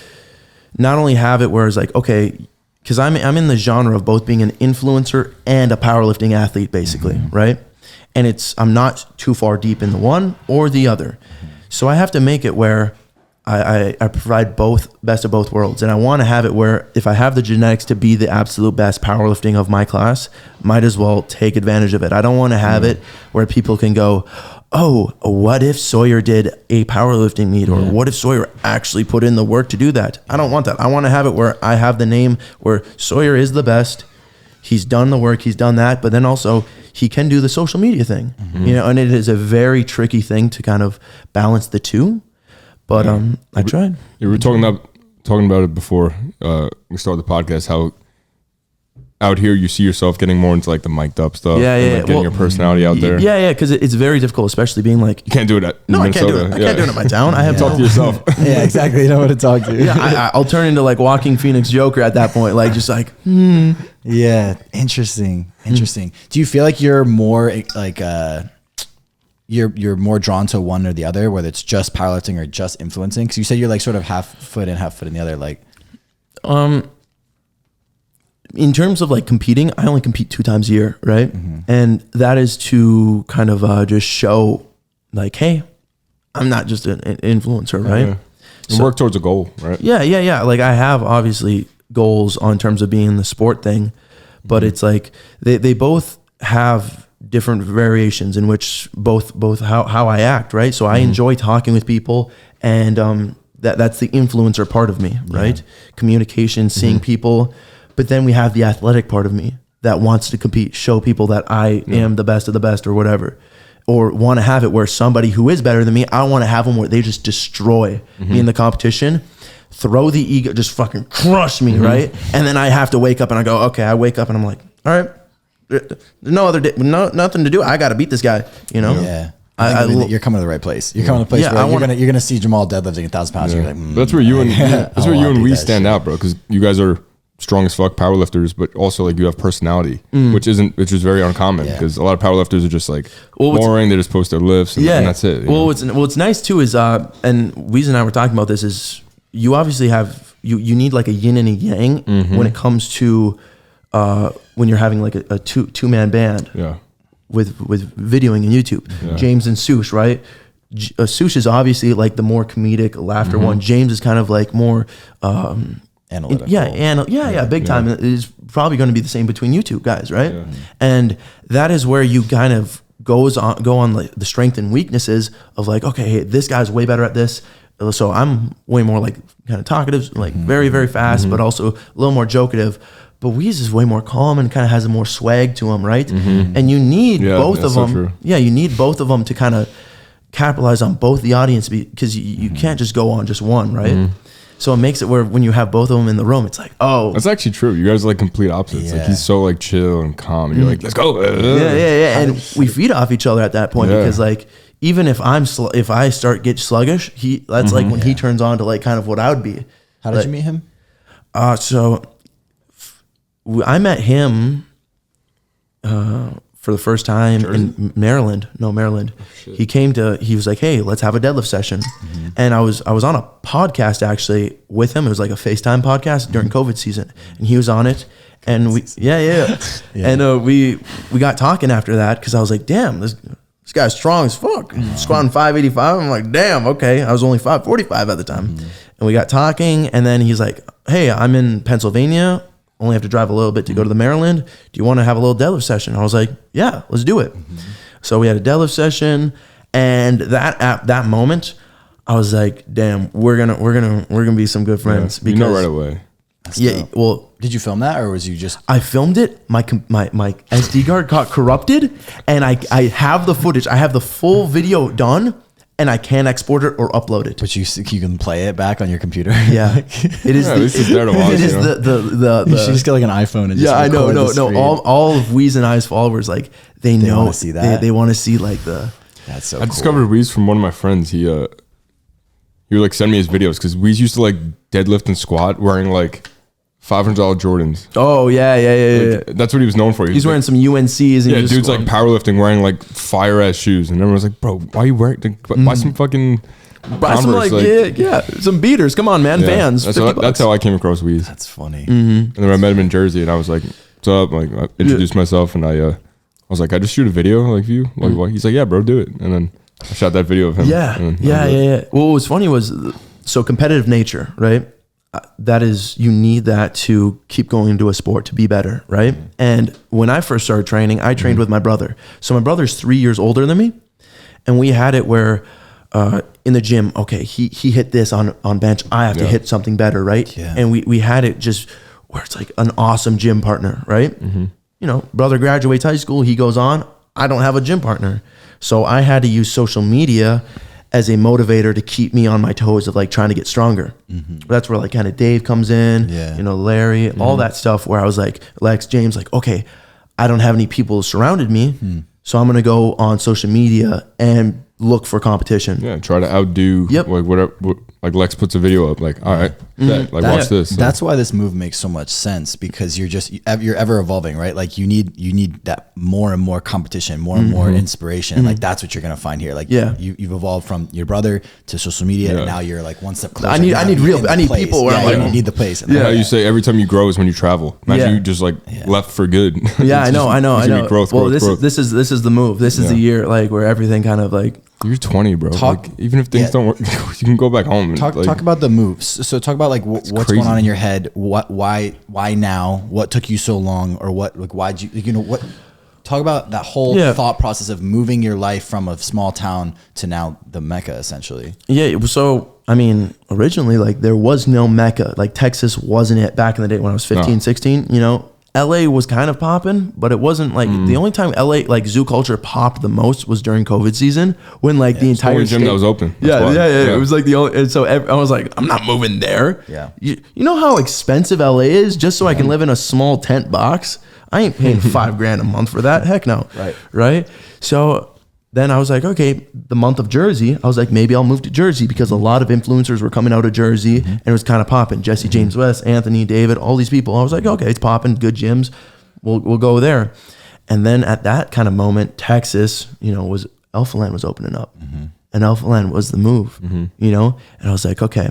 not only have it where it's like, okay, because I'm in the genre of both being an influencer and a powerlifting athlete basically, right? And I'm not too far deep in the one or the other. So I have to make it where I provide both, best of both worlds. And I want to have it where if I have the genetics to be the absolute best powerlifting of my class, might as well take advantage of it. I don't want to have it where people can go, oh, what if Sawyer did a powerlifting meet? Or what if Sawyer actually put in the work to do that? I don't want that. I want to have it where I have the name where Sawyer is the best. He's done the work, he's done that, but then also he can do the social media thing, you know, and it is a very tricky thing to kind of balance the two. But I tried. You were talking about it before we started the podcast, how out here you see yourself getting more into like the mic'd up stuff. And like getting your personality out there. Yeah, because it's very difficult, especially being like, you can't do it at no, Minnesota. I can't do it in my town. I have to talk to yourself. Yeah, exactly. You know what to talk to. Yeah, I'll turn into like walking Phoenix Joker at that point, like just like, Yeah, interesting. Do you feel like you're more like you're more drawn to one or the other, whether it's just powerlifting or just influencing? Because you said you're like sort of half foot in, half foot in the other. Like, in terms of like competing, I only compete 2 times a year, right? And that is to kind of just show like, hey, I'm not just an influencer, right? Yeah. And work towards a goal, right? Yeah. Like I have obviously goals on terms of being the sport thing, but it's like they both have different variations in which both how I act, right? So I enjoy talking with people, and that's the influencer part of me, right? Communication, seeing people, but then we have the athletic part of me that wants to compete, show people that I am the best of the best or whatever, or want to have it where somebody who is better than me, I want to have them where they just destroy me in the competition, throw the ego, just fucking crush me, right? And then I have to wake up and I go, okay, I wake up and I'm like, all right, there's no other day, nothing to do. I got to beat this guy, you know? Yeah. I mean, you're coming to the right place. You're coming to a place where you're gonna see Jamal deadlifting 1,000 pounds. You're like, that's where you and we stand out, bro. Because you guys are strong as fuck powerlifters, but also like you have personality, which is very uncommon. Because a lot of powerlifters are just like boring. They just post their lifts, and that's it. Well, what's nice too is, and Weez and I were talking about this, is you obviously have you need like a yin and a yang when it comes to when you're having like a two-man band. Yeah. With videoing and YouTube, James and Sush, right? Sush is obviously like the more comedic laughter one. James is kind of like more analytical. Big time. It is probably going to be the same between you two guys, right? Yeah. And that is where you kind of go on like the strength and weaknesses of like, okay, hey, this guy's way better at this, so I'm way more like kind of talkative, like very, very fast, but also a little more jokative. But Weeze is way more calm and kind of has a more swag to him, right? And you need both of them. So yeah, you need both of them to kind of capitalize on both the audience, because you can't just go on just one, right? So it makes it where when you have both of them in the room, it's like, oh, that's actually true. You guys are like complete opposites. Like he's so like chill and calm, and you're like, let's go. Yeah. And we feed off each other at that point, because like, even if if I get sluggish, that's like when he turns on to like kind of what I would be. How did you meet him? So I met him for the first time in Maryland. No, Maryland. Oh, he was like, hey, let's have a deadlift session. And I was on a podcast actually with him. It was like a FaceTime podcast during COVID season, and he was on it. And we and we got talking after that, because I was like, damn, this guy's strong as fuck. Squatting 585. I'm like, damn, okay. I was only 545 at the time. And we got talking, and then he's like, hey, I'm in Pennsylvania. Only have to drive a little bit to go to the Maryland. Do you want to have a little deadlift session? I was like, yeah, let's do it. So we had a deadlift session, and at that moment, I was like, damn, we're gonna be some good friends. Because, right away. Well, did you film that, or was you just? I filmed it. My SD card got corrupted, and I have the footage. I have the full video done, and I can't export it or upload it. But you can play it back on your computer. Yeah, it is. This is there to watch. It is the You should just get like an iPhone and just I know. No. All of Weeze and I's followers, like they know, want to see that. They want to see like the. That's so. I discovered Weeze from one of my friends. He would like send me his videos, because Weeze used to like deadlift and squat wearing like $500 Jordans. Oh yeah. That's what he was known for. He's wearing some UNCs. And dude's like powerlifting, wearing like fire ass shoes, and everyone's like, "Bro, why are you wearing? Buy some fucking, buy some some beaters. Come on, man, Vans." That's how I came across Weeze. That's funny. And then I met him in Jersey, and I was like, "What's up?" Like, I introduced myself, and I was like, "I just shoot a video like of you." Like, what? He's like, "Yeah, bro, do it." And then I shot that video of him. Yeah. Well, what was funny was, so competitive nature, right? That is, you need that to keep going into a sport to be better, right? And when I first started training, I trained with my brother. So my brother's 3 years older than me, and we had it where in the gym, okay, he hit this on bench, I have to hit something better, right? Yeah. And we had it just where it's like an awesome gym partner, right? You know, brother graduates high school, he goes on, I don't have a gym partner. So I had to use social media as a motivator to keep me on my toes of like trying to get stronger. That's where like kind of Dave comes in, you know, Larry, all that stuff, where I was like, Lex, James, like, okay, I don't have any people surrounded me. So I'm going to go on social media and look for competition. Yeah. Try to outdo like whatever, like Lex puts a video up, like, all right, watch this. That's why this move makes so much sense, because you're ever evolving, right? Like you need that more and more competition, more and more inspiration. And like, that's what you're going to find here. Like you've evolved from your brother to social media, and now you're like one step closer. I need people where I'm like, you need the place. Yeah. You say every time you grow is when you travel. Imagine you just like left for good. Yeah, I know. Growth, this is the move. This is the year like where everything kind of like. You're 20, bro. Like, even if things don't work, you can go back home. Talk about the moves. So talk about like what's crazy. Going on in your head. Why now? What took you so long? Or what? Like why'd you what? Talk about that whole thought process of moving your life from a small town to now the Mecca, essentially. Yeah. So I mean, originally like there was no Mecca. Like Texas wasn't it back in the day when I was 15, 16. You know. LA was kind of popping, but it wasn't like the only time LA like zoo culture popped the most was during COVID season, when like the entire gym that was open. Yeah. It was like the only, and so I was like, I'm not moving there. Yeah. You know how expensive LA is just so I can live in a small tent box? I ain't paying $5,000 a month for that. Heck no. Right. So then I was like, okay, the month of Jersey, I was like, maybe I'll move to Jersey, because a lot of influencers were coming out of Jersey and it was kind of popping. Jesse James West, Anthony, David, all these people. I was like, okay, it's popping, good gyms. We'll go there. And then at that kind of moment, Texas, you know, Alpha Land was opening up, and Alpha Land was the move, you know? And I was like, okay,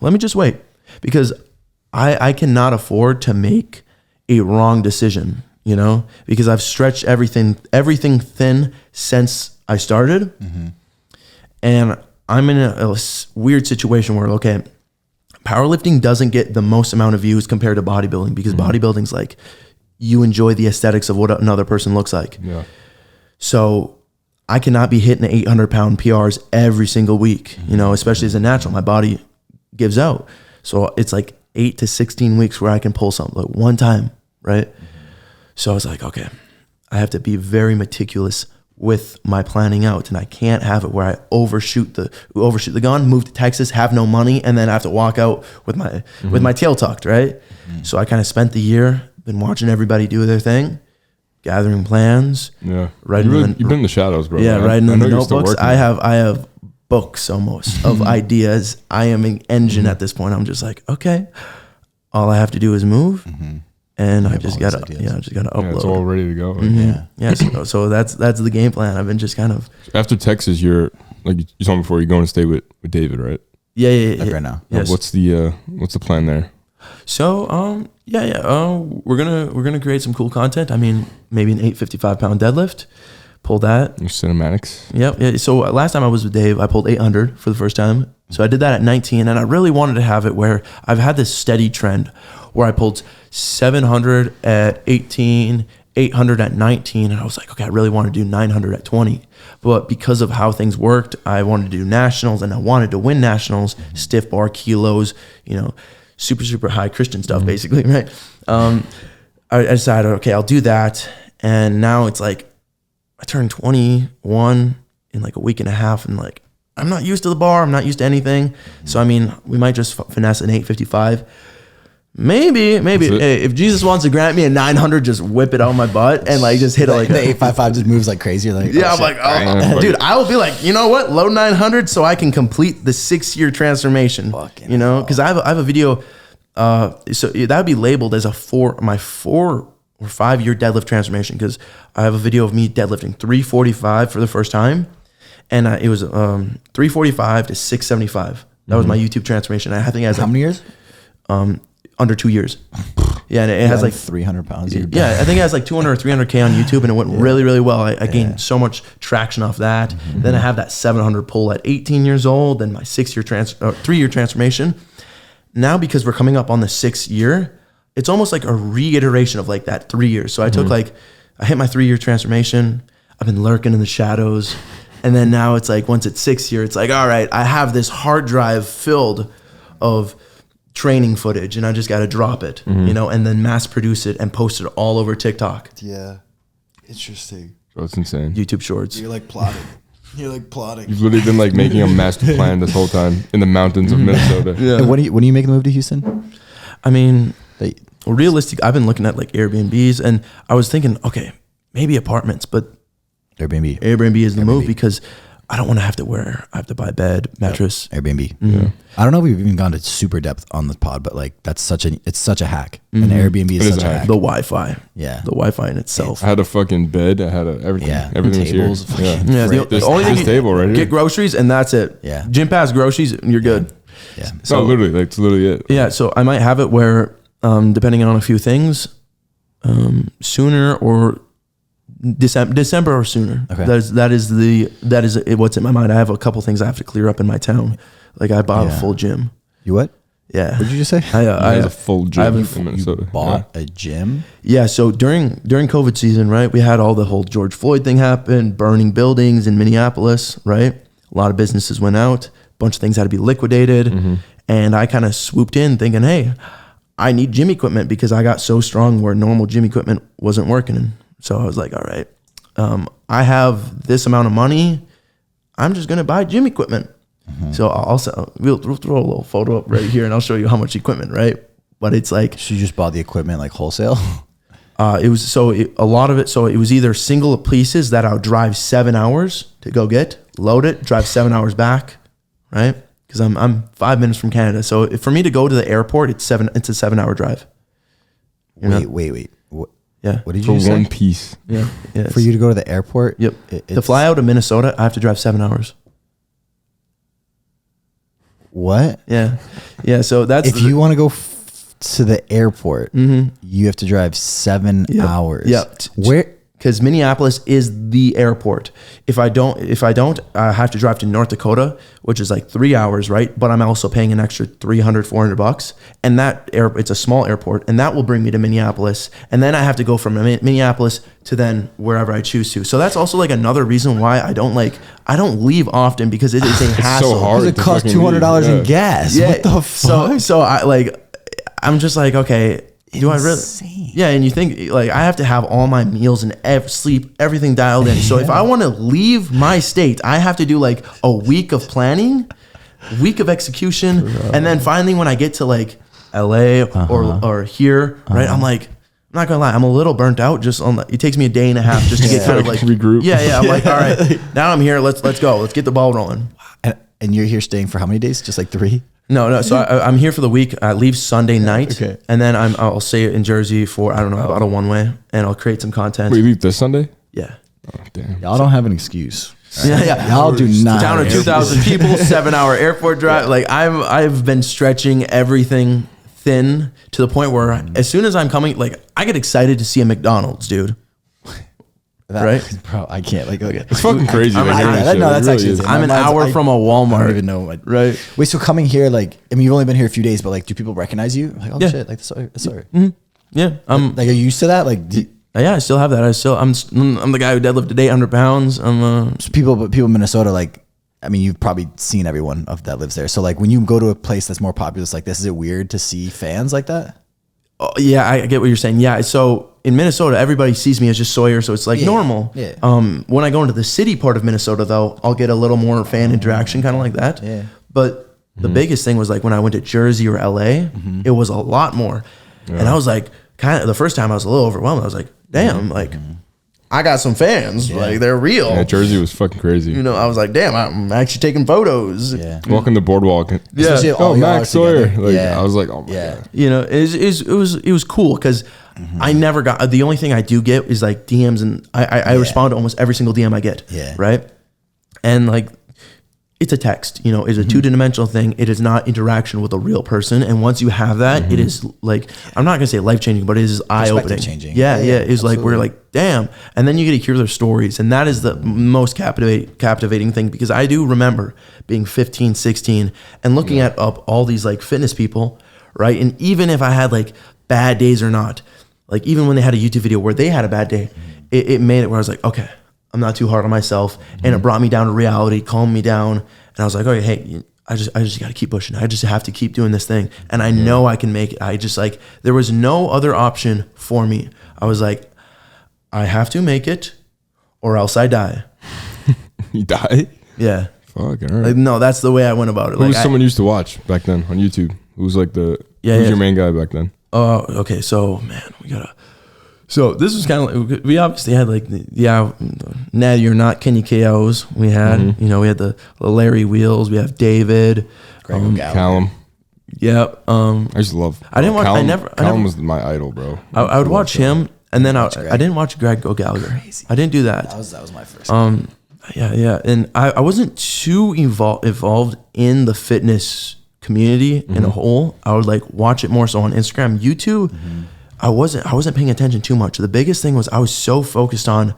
let me just wait, because I cannot afford to make a wrong decision. You know, because I've stretched everything thin since I started. And I'm in a weird situation where, okay, powerlifting doesn't get the most amount of views compared to bodybuilding, because bodybuilding's like, you enjoy the aesthetics of what another person looks like. Yeah. So I cannot be hitting 800-pound PRs every single week, you know, especially as a natural, my body gives out. So it's like, 8 to 16 weeks where I can pull something like one time, right? So I was like, okay, I have to be very meticulous with my planning out, and I can't have it where I overshoot the gun, move to Texas, have no money, and then I have to walk out with my tail tucked, right? So I kind of spent the year, been watching everybody do their thing, gathering plans. Yeah, you've been in the shadows, bro. Yeah, writing in the notebooks. I have books almost of ideas. I am an engine at this point. I'm just like, okay, all I have to do is move. And I just gotta upload. Yeah, it's all ready to go. So that's the game plan. I've been just kind of after Texas. You're like you told me before. You're going to stay with David, right? Yeah. Right now. Yes. What's the plan there? So we're gonna create some cool content. I mean, maybe an 855-pound deadlift. Pull that. Your cinematics. Yep. Yeah. So last time I was with Dave, I pulled 800 for the first time. So I did that at 19, and I really wanted to have it where I've had this steady trend where I pulled 700 at 18, 800 at 19, and I was like, okay, I really want to do 900 at 20. But because of how things worked, I wanted to do nationals, and I wanted to win nationals, stiff bar, kilos, super, super high Christian stuff, basically, right? I decided, okay, I'll do that. And now it's like, I turned 21 in like a week and a half, and like, I'm not used to the bar. I'm not used to anything. So, I mean, we might just finesse an 855. Maybe. Hey, if Jesus wants to grant me a 900, just whip it out my butt and like just hit it like the 855 just moves like crazy. Like, yeah, I'm like, dude, I will be like, you know what? Low 900 so I can complete the 6-year transformation. Because I have a video. So that would be labeled as my 4 or 5 year deadlift transformation, because I have a video of me deadlifting 345 for the first time, and it was 345 to 675. That was my YouTube transformation. I think it has how many years? Under 2 years. Yeah, and it has like 300 pounds. Yeah, I think it has like 200 or 300K on YouTube, and it went really, really well. I gained so much traction off that. Then I have that 700 pull at 18 years old, then my 3-year transformation. Now, because we're coming up on the 6th year, it's almost like a reiteration of like that 3 years. So I took I hit my 3-year transformation. I've been lurking in the shadows. And then now it's like, once it's 6th year, it's like, all right, I have this hard drive filled of training footage, and I just got to drop it, and then mass produce it and post it all over TikTok. Yeah. Interesting. Bro, it's insane. YouTube Shorts. You're like plotting. You've literally been like making a master plan this whole time in the mountains of Minnesota. Yeah. And when do you make the move to Houston? I mean, realistic, I've been looking at like Airbnbs, and I was thinking, okay, maybe apartments, but Airbnb is the move, because I don't want to have to buy a bed, mattress. Airbnb. Yeah. I don't know if we've even gone to super depth on the pod, but like it's such a hack. And Airbnb is such a hack. The Wi-Fi. Yeah. The Wi-Fi in itself. I had a fucking bed. I had everything. Yeah. Everything tables, was here. The only thing table right here. Get groceries, and that's it. Yeah. Gym pass, groceries, and you're good. Yeah. So literally, it's literally it. Yeah. So I might have it where, depending on a few things, sooner or December or sooner. Okay. That is what's in my mind. I have a couple things I have to clear up in my town. Like I bought a full gym. You what? Yeah. What did you just say? I have a full gym in Minnesota. You bought a gym? Yeah. So during COVID season, right, we had all the whole George Floyd thing happen, burning buildings in Minneapolis, right? A lot of businesses went out. A bunch of things had to be liquidated. And I kind of swooped in thinking, hey, I need gym equipment, because I got so strong where normal gym equipment wasn't working. So I was like, all right, I have this amount of money. I'm just going to buy gym equipment. So we'll throw a little photo up right here, and I'll show you how much equipment, right? But it's like, so you just bought the equipment like wholesale? A lot of it. So it was either single pieces that I'll drive 7 hours to go get, load it, drive 7 hours back, right? Because I'm 5 minutes from Canada. So for me to go to the airport, it's a 7-hour drive. Wait. What? Yeah. What did you say? For one piece. Yeah. For you to go to the airport? Yep. To fly out of Minnesota, I have to drive 7 hours. What? Yeah. So that's if you want to go to the airport, you have to drive 7 hours. Yeah. Where? Because Minneapolis is the airport. If I don't, I have to drive to North Dakota, which is like 3 hours, right? But I'm also paying an extra $300-$400, and it's a small airport, and that will bring me to Minneapolis, and then I have to go from Minneapolis to then wherever I choose to. So that's also like another reason why I don't leave often, because it is a hassle. So hard. Because it costs $200 in gas. Yeah. What the fuck? So I'm just like, okay, do I really? Yeah, and you think like I have to have all my meals and sleep, everything dialed in. So if I want to leave my state, I have to do like a week of planning, week of execution, and then finally when I get to like LA or here, right? I'm like, I'm not gonna lie, I'm a little burnt out. Just on it takes me a day and a half just to get kind of like regroup. Yeah. I'm like, all right, now I'm here. Let's go. Let's get the ball rolling. And you're here staying for how many days? Just like 3? No. So I'm here for the week. I leave Sunday night, and then I'll stay in Jersey for I don't know about a one way, and I'll create some content. Wait, you leave this Sunday? Yeah. Oh damn. Y'all don't have an excuse. Right? Yeah. Y'all do not. Down to 2,000 people, 7-hour airport drive. Like I've been stretching everything thin to the point where as soon as I'm coming, like I get excited to see a McDonald's, dude. Right, bro, I can't It's fucking crazy. No, that's actually. I'm an hour from a Walmart. I don't even know. Right. Wait, so coming here, like, I mean, you've only been here a few days, but like, do people recognize you? Like, oh shit, like sorry. Mm-hmm. Yeah. Like, are you used to that? Like, yeah, I still have that. I'm the guy who deadlifted 800 pounds. So people in Minnesota, like, I mean, you've probably seen everyone that lives there. So like, when you go to a place that's more populous like this, is it weird to see fans like that? Oh, yeah, I get what you're saying. Yeah, so in Minnesota, everybody sees me as just Sawyer, so it's like normal. Yeah. When I go into the city part of Minnesota, though, I'll get a little more fan interaction, kind of like that. Yeah. But the biggest thing was like when I went to Jersey or LA, it was a lot more. Yeah. And I was like, kind of the first time I was a little overwhelmed. I was like, damn, like I got some fans, like they're real. Yeah, Jersey was fucking crazy. You know, I was like, damn, I'm actually taking photos. Yeah. Walking the boardwalk. Yeah. Oh, Max Sawyer. Like, I was like, oh my God. You know, it was cool because I never got, the only thing I do get is like DMs, and I respond to almost every single DM I get. Yeah. Right. And like, it's a text, you know, it's a two-dimensional thing. It is not interaction with a real person. And once you have that, it is like, I'm not gonna say life-changing, but it is eye-opening. Changing. Yeah. It's like, we're like, damn. And then you get to hear their stories. And that is the most captivating thing, because I do remember being 15, 16 and looking at all these like fitness people, right? And even if I had like bad days or not, like even when they had a YouTube video where they had a bad day, it made it where I was like, okay, I'm not too hard on myself, and it brought me down to reality, calmed me down, and I was like, okay, hey, I just got to keep pushing. I just have to keep doing this thing, and I know I can make it. I just like, there was no other option for me. I was like, I have to make it, or else I die. You die? Yeah. Fuck, all right. Like, no, that's the way I went about it. Who was someone you used to watch back then on YouTube? Who was like who's your main guy back then? Oh, okay. So, man, So this was kind of like, we obviously had like Natty You're Not Kenny KOs. We had, you know, we had the Larry Wheels. We have David, Callum. Yeah. I just love. I didn't watch. Callum was my idol, bro. I would watch him, and then I didn't watch Greg O'Gallagher. I didn't do that. That was my first. Yeah, and I wasn't too involved in the fitness community in a whole. I would like watch it more so on Instagram, YouTube. I wasn't paying attention too much. The biggest thing was I was so focused on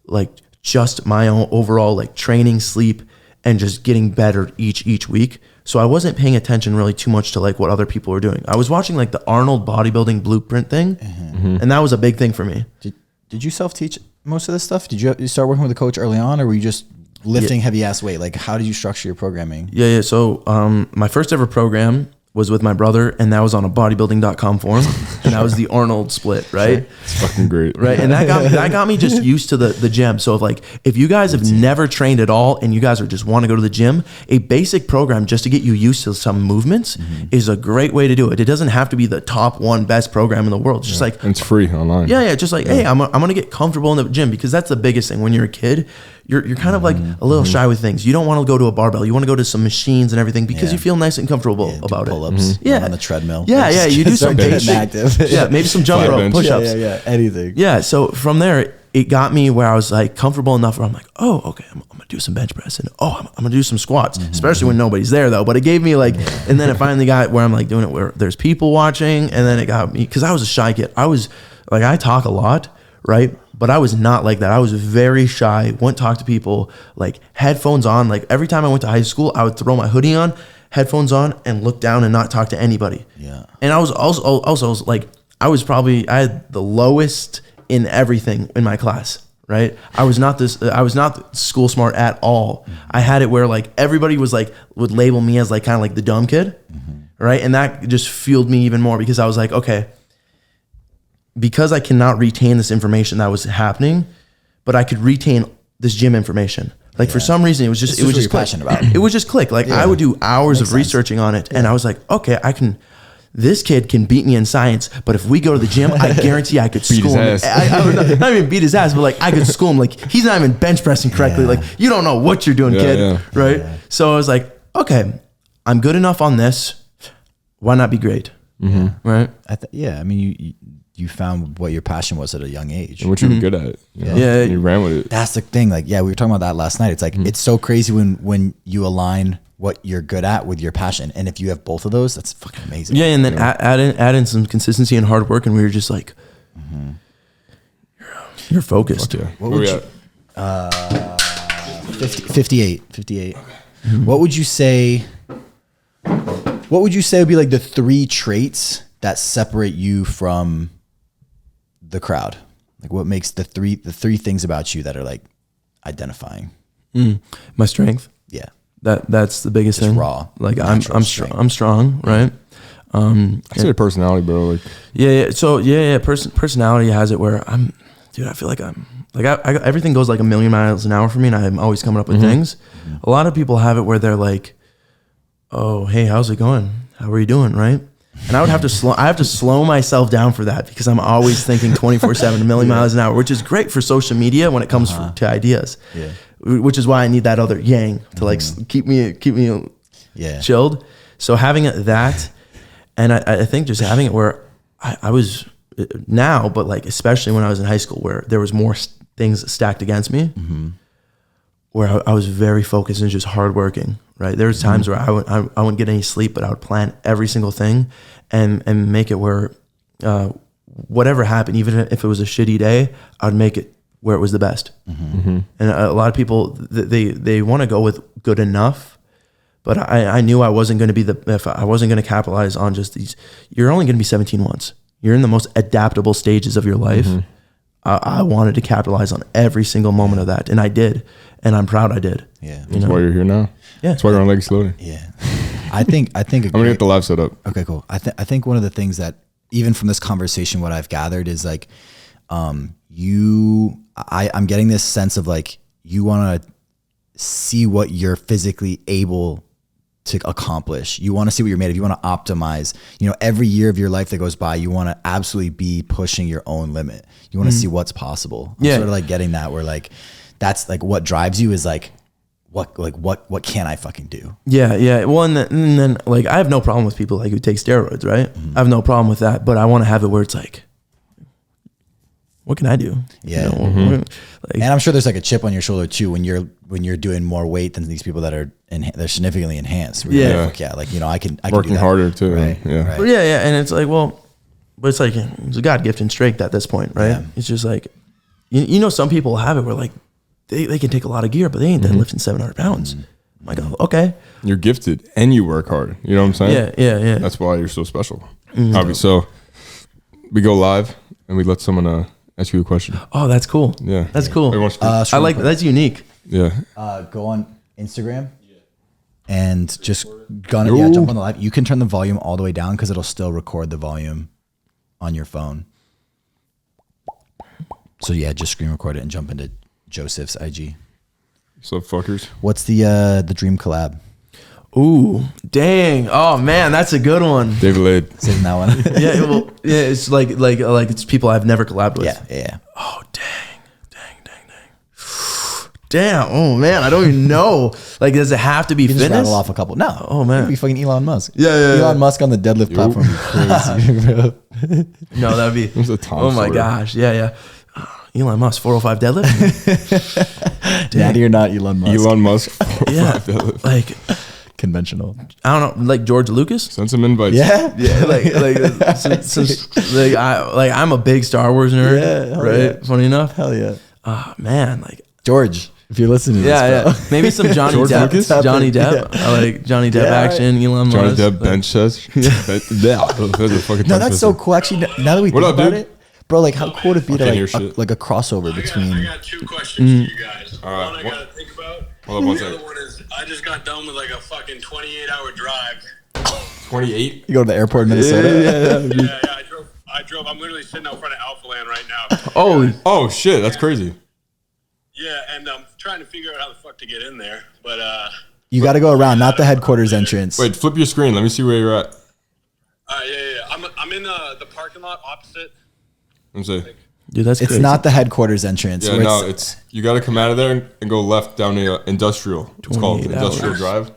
like just my own overall like training, sleep, and just getting better each week. So I wasn't paying attention really too much to like what other people were doing. I was watching like the Arnold bodybuilding blueprint thing, and that was a big thing for me. Did you self-teach most of this stuff? Did you start working with a coach early on, or were you just lifting heavy ass weight? Like, how did you structure your programming? Yeah. So my first ever program was with my brother, and that was on a bodybuilding.com forum, and that was the Arnold split, right? It's fucking great. Right, and that got me just used to the gym. So if you guys have never trained at all and you guys are just want to go to the gym, a basic program just to get you used to some movements is a great way to do it. It doesn't have to be the top one best program in the world. It's just like, and it's free online. Yeah, just like, hey, I'm gonna get comfortable in the gym, because that's the biggest thing. When you're a kid, you're kind of like a little shy with things. You don't want to go to a barbell. You want to go to some machines and everything because you feel nice and comfortable about it. Pull-ups, on the treadmill. Yeah, you do some basic, active. Yeah, maybe some jump rope, push-ups. Yeah, anything. Yeah, so from there, it got me where I was like comfortable enough where I'm like, oh, okay, I'm gonna do some bench press, and I'm gonna do some squats, especially when nobody's there though. But it gave me like, and then it finally got where I'm like doing it where there's people watching, and then it got me, because I was a shy kid. I was like, I talk a lot, right? But I was not like that. I was very shy, wouldn't talk to people, like headphones on. Like every time I went to high school, I would throw my hoodie on, headphones on, and look down and not talk to anybody. Yeah. And I was also like, I had the lowest in everything in my class, right? I was not school smart at all. I had it where like everybody was like, would label me as like kind of like the dumb kid. right? And that just fueled me even more because I was like, okay, because I cannot retain this information that was happening, but I could retain this gym information. Like for some reason, it was just passionate about. It was just click. Like I would do hours of researching on it, and I was like, okay, I can. This kid can beat me in science, but if we go to the gym, I guarantee I could school him. I would not even beat his ass, but like I could school him. Like he's not even bench pressing correctly. Like you don't know what you're doing, kid. Right? Yeah. So I was like, okay, I'm good enough on this. Why not be great? Right? I mean, you found what your passion was at a young age. And what you were good at. And you ran with it. That's the thing. Like, we were talking about that last night. It's like, it's so crazy when you align what you're good at with your passion. And if you have both of those, that's fucking amazing. Yeah. And then add in some consistency and hard work. And we were just like, you're focused. What would you, 58. Okay. What would you say would be like the 3 traits that separate you from the crowd? Like what makes the three things about you that are like identifying? My strength. Yeah. That's the biggest thing. Raw. Like I'm strong, right? I say personality, bro. Like So personality has it where I feel like everything goes like a million miles an hour for me, and I'm always coming up with things. A lot of people have it where they're like, "Oh, hey, how's it going? How are you doing?" Right? And I have to slow myself down for that because I'm always thinking 24/7, a million miles an hour, which is great for social media when it comes to ideas. Yeah. Which is why I need that other yang to like keep me chilled. So having that, and I think just having it where I was now, but like especially when I was in high school, where there was more things stacked against me, where I was very focused and just hardworking. Right, there was times where I wouldn't get any sleep, but I would plan every single thing, and make it where whatever happened, even if it was a shitty day, I would make it where it was the best. And a lot of people they want to go with good enough, but I knew I wasn't going to if I wasn't going to capitalize on just these. You're only going to be 17 once. You're in the most adaptable stages of your life. I wanted to capitalize on every single moment of that, and I did, and I'm proud I did. Yeah, that's why you're here now. Yeah, that's why you're on Legacy Loading. Yeah, I think. I'm gonna get the live set up. Okay, cool. I think one of the things that even from this conversation, what I've gathered is like, I'm getting this sense of like you want to see what you're physically able to accomplish. You want to see what you're made of. You want to optimize. Every year of your life that goes by, you want to absolutely be pushing your own limit. You want to see what's possible. I'm sort of like getting that where like that's like what drives you is like what can I fucking do? Yeah. Well, and then like I have no problem with people like who take steroids, right? I have no problem with that, but I want to have it where it's like, what can I do? Yeah. And I'm sure there's like a chip on your shoulder too when you're doing more weight than these people that are they're significantly enhanced. Like, I can working do that. harder too. Right. Yeah. Right. But and it's like, well, but it's like it's a God-given strength at this point, right? Yeah. It's just like some people have it where like they can take a lot of gear, but they ain't deadlifting 700 pounds. I'm like, oh, okay. You're gifted and you work hard. You know what I'm saying? Yeah. That's why you're so special. Obviously. So we go live and we let someone ask you a question. Oh, that's cool. Yeah. That's cool. I like that's unique. Yeah. Go on Instagram and just jump on the live. You can turn the volume all the way down because it'll still record the volume on your phone. So just screen record it and jump into Joseph's IG. What's up, fuckers? What's the dream collab? Ooh, dang! Oh man, that's a good one. David Lade. Saving that one. It's like it's people I've never collabed with. Yeah. Oh dang. Damn! Oh man, I don't even know. Like, does it have to be fitness? Just rattle off a couple. No. Oh man, be fucking Elon Musk. Yeah. Elon Musk on the deadlift platform. Crazy, bro. No, that'd be. Oh my gosh! Yeah. Elon Musk 405 deadlift. Daddy, you're not Elon Musk. Elon Musk 405 deadlift. Like conventional. I don't know, like George Lucas. Send some invites. Yeah. I'm a big Star Wars nerd. Yeah, right. Yeah. Funny enough. Hell yeah. Oh man, like George. If you're listening to this, bro. Maybe some Johnny Depp. Lucas? Johnny Depp. I like Johnny Depp action. Elon Musk. Johnny Depp bench chest. No, that's so cool. Actually, now that we think about it, bro, like how cool would it be to like a crossover between. I got 2 questions for you guys. All right. One I gotta think about. Hold on one the second. other one is I just got done with like a fucking 28-hour drive. 28? You go to the airport in Minnesota? Yeah, I drove. I'm literally sitting out front of Alpha Land right now. Oh shit, that's crazy. Yeah, and I'm trying to figure out how the fuck to get in there, but You got to go around, not the headquarters entrance. Wait, flip your screen. Let me see where you're at. yeah. I'm in the parking lot opposite. Let me see. Dude, that's It's crazy. not the headquarters entrance. Yeah, no, it's you got to come out of there and go left down the industrial. It's called 28 Industrial hours. Drive.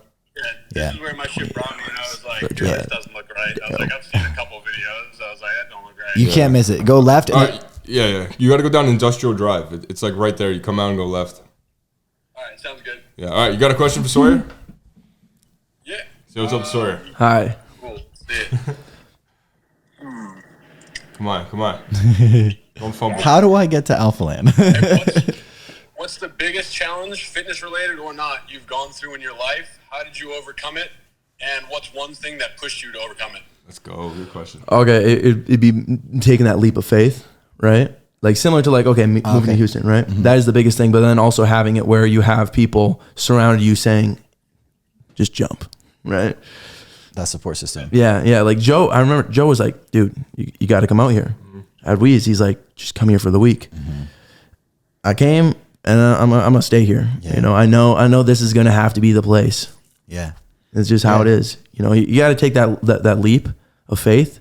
This is where my shit brought me, and I was like, this doesn't look right. I was like, I've seen a couple videos. I was like, that don't look right. You can't miss it. Go left. All right, yeah. You got to go down Industrial Drive. It's like right there. You come out and go left. All right, sounds good. Yeah. All right, you got a question for Sawyer? Yeah. Say what's up, Sawyer. Hi. Cool. See it. Come on. Don't fumble. How do I get to Alpha Land? What's the biggest challenge, fitness related or not, you've gone through in your life? How did you overcome it? And what's one thing that pushed you to overcome it? Let's go. Good question. Okay, it'd be taking that leap of faith, right? Like similar to moving to Houston, right? Mm-hmm. That is the biggest thing. But then also having it where you have people surrounded you saying, just jump, right? That support system. Yeah. Like Joe, I remember Joe was like, dude, you got to come out here. Mm-hmm. At Weeze, he's like, just come here for the week. Mm-hmm. I came and I'm gonna stay here. Yeah. You know, I know this is gonna have to be the place. Yeah. It's just how it is. You know, you got to take that leap of faith,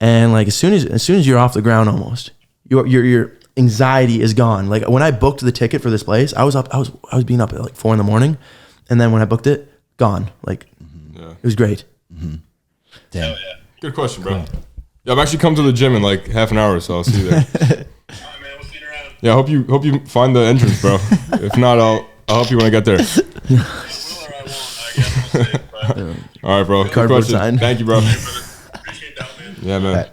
and like as soon as you're off the ground, almost your anxiety is gone. Like when I booked the ticket for this place, I was being up at like 4 a.m, and then when I booked it, gone. Like it was great. Mm-hmm. Damn. Hell yeah. Good question, bro. Yeah, I'm actually coming to the gym in like half an hour, so I'll see you there. All right, man. We'll see you around. Yeah, I hope you find the entrance, bro. If not, I'll help you when I get there. I will or I won't. I guess we'll see. But All right, bro. Good Cardboard question. sign. Thank you, bro. appreciate that, man. Yeah, man.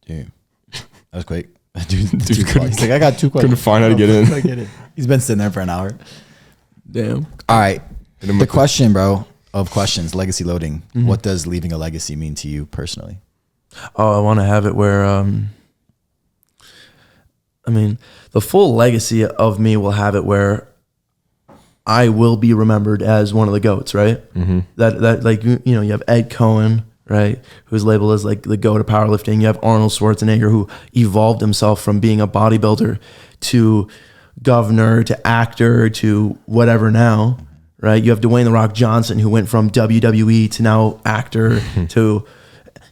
Dude, that was quick. Dude, he's like, I got 2 questions. Couldn't find how to get in. I get it. He's been sitting there for an hour. Damn. All right. The question, bro, of questions, legacy loading. Mm-hmm. What does leaving a legacy mean to you personally? Oh, I want to have it where, the full legacy of me will have it where I will be remembered as one of the GOATs, right? Mm-hmm. That like, you have Ed Cohen, right? Who's labeled as like the GOAT of powerlifting. You have Arnold Schwarzenegger, who evolved himself from being a bodybuilder to governor to actor to whatever now, right? You have Dwayne "The Rock" Johnson, who went from WWE to now actor to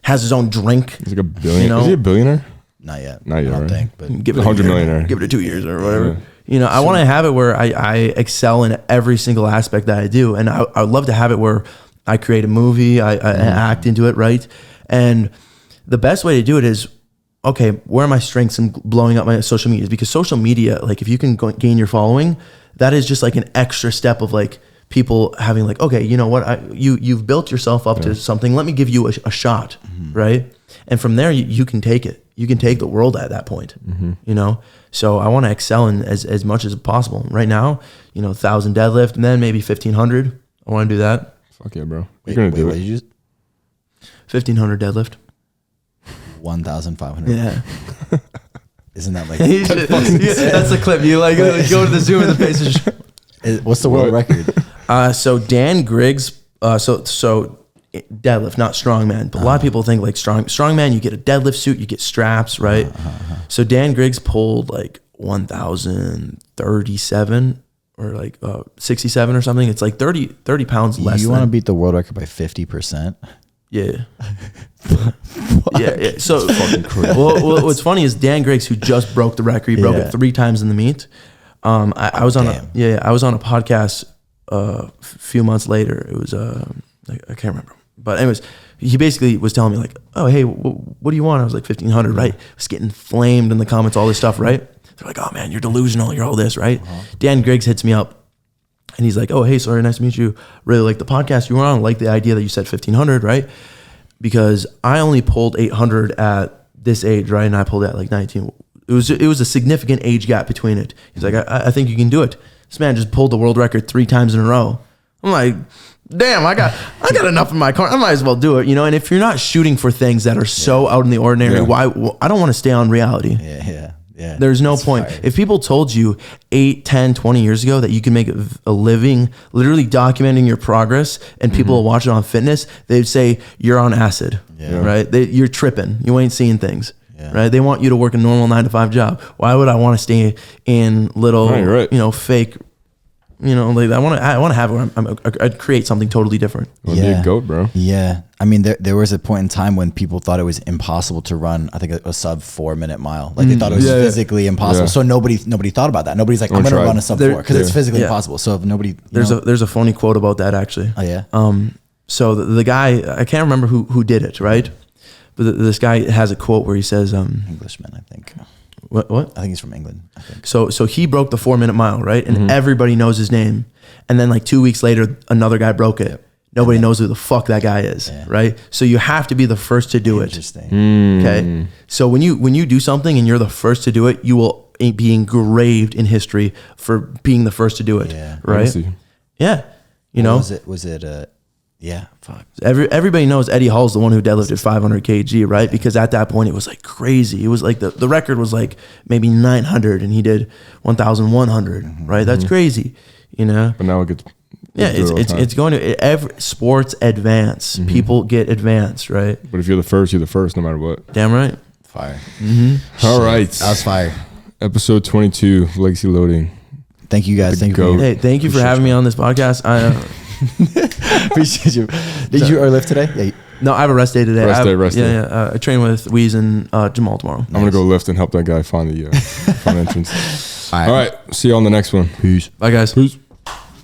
has his own drink. He's like a billionaire. Is he a billionaire? Not yet. I don't right? think. But give it 100 millionaire. Give it 2 years or whatever. Yeah. I want to have it where I excel in every single aspect that I do. And I would love to have it where I create a movie, I act into it, right? And the best way to do it is, okay, where are my strengths in blowing up my social media? Because social media, like if you can gain your following, that is just like an extra step of like people having like, okay, you know what? You've built yourself up to something. Let me give you a shot, right? And from there, you can take it. You can take the world at that point, So I want to excel in as much as possible. Right now, 1,000 deadlift, and then maybe 1,500. I want to do that. Fuck yeah, bro. You're going to do it. You just 1,500 deadlift. 1,500. Yeah. Isn't that like... that's the clip. You like go to the Zoom in the face. What's the world record? So Dan Griggs, so deadlift, not strongman. But a lot of people think like strongman, you get a deadlift suit, you get straps, right? So Dan Griggs pulled like 1,037 or like 67 or something. It's like 30 pounds less. You want to beat the world record by 50%? Yeah. Yeah. So well, what's funny is Dan Griggs, who just broke the record, he broke it 3 times in the meet. I was on a podcast a few months later. It was I can't remember, but anyways, he basically was telling me like, oh hey, what do you want? I was like 1,500, right? I was getting flamed in the comments, all this stuff, right? They're like, oh man, you're delusional, you're all this, right? Dan Griggs hits me up and he's like, oh hey, sorry, nice to meet you. Really like the podcast you were on, like the idea that you said 1,500, right? Because I only pulled 800 at this age, right? And I pulled at like 19. It was a significant age gap between it. He's like, I think you can do it. This man just pulled the world record 3 times in a row. I'm like, damn, I got enough in my car. I might as well do it, And if you're not shooting for things that are so out in the ordinary, why? I don't want to stay on reality. Yeah. Yeah. There's no point. Fire. If people told you 8, 10, 20 years ago that you can make a living literally documenting your progress and people will watch it on fitness, they'd say you're on acid, right? You're tripping. You ain't seeing things, right? They want you to work a normal 9-to-5 job. Why would I want to stay in little, fake, like I want to have where I'd create something totally different. Be a goat, bro. Yeah. I mean, there was a point in time when people thought it was impossible to run, I think a sub 4 minute mile. Like they thought it was physically impossible. So nobody thought about that. Nobody's like, I'm going to run a sub 4 because it's physically impossible. So if nobody, there's a funny quote about that actually. Oh yeah. So the guy, I can't remember who did it, right? But this guy has a quote where he says, Englishman, I think. What? I think he's from England, I think. So he broke the 4 minute mile, right? And everybody knows his name. And then like 2 weeks later, another guy broke it. Nobody knows who the fuck that guy is, right? So you have to be the first to do it. Interesting. Okay. So when you do something and you're the first to do it, you will be engraved in history for being the first to do it, right? Yeah. Was it yeah, fuck. Everybody knows Eddie Hall's the one who deadlifted 500 kg, right? Because at that point it was like crazy. It was like the record was like maybe 900 and he did 1,100, right? That's crazy, But now it gets it's going to every sports advance. People get advanced, right? But if you're the first no matter what. Damn right. Fire. All right, that was fire. Episode 22 of Legacy Loading. Thank you guys. Thank you. Hey, thank you for having me on this podcast. I appreciate you. Did you lift today? Yeah. No, I have a rest day today. Rest day. Yeah. I train with Weez and Jamal tomorrow. I'm gonna go lift and help that guy find the front entrance. All right. See you on the next one. Peace. Bye, guys. Peace.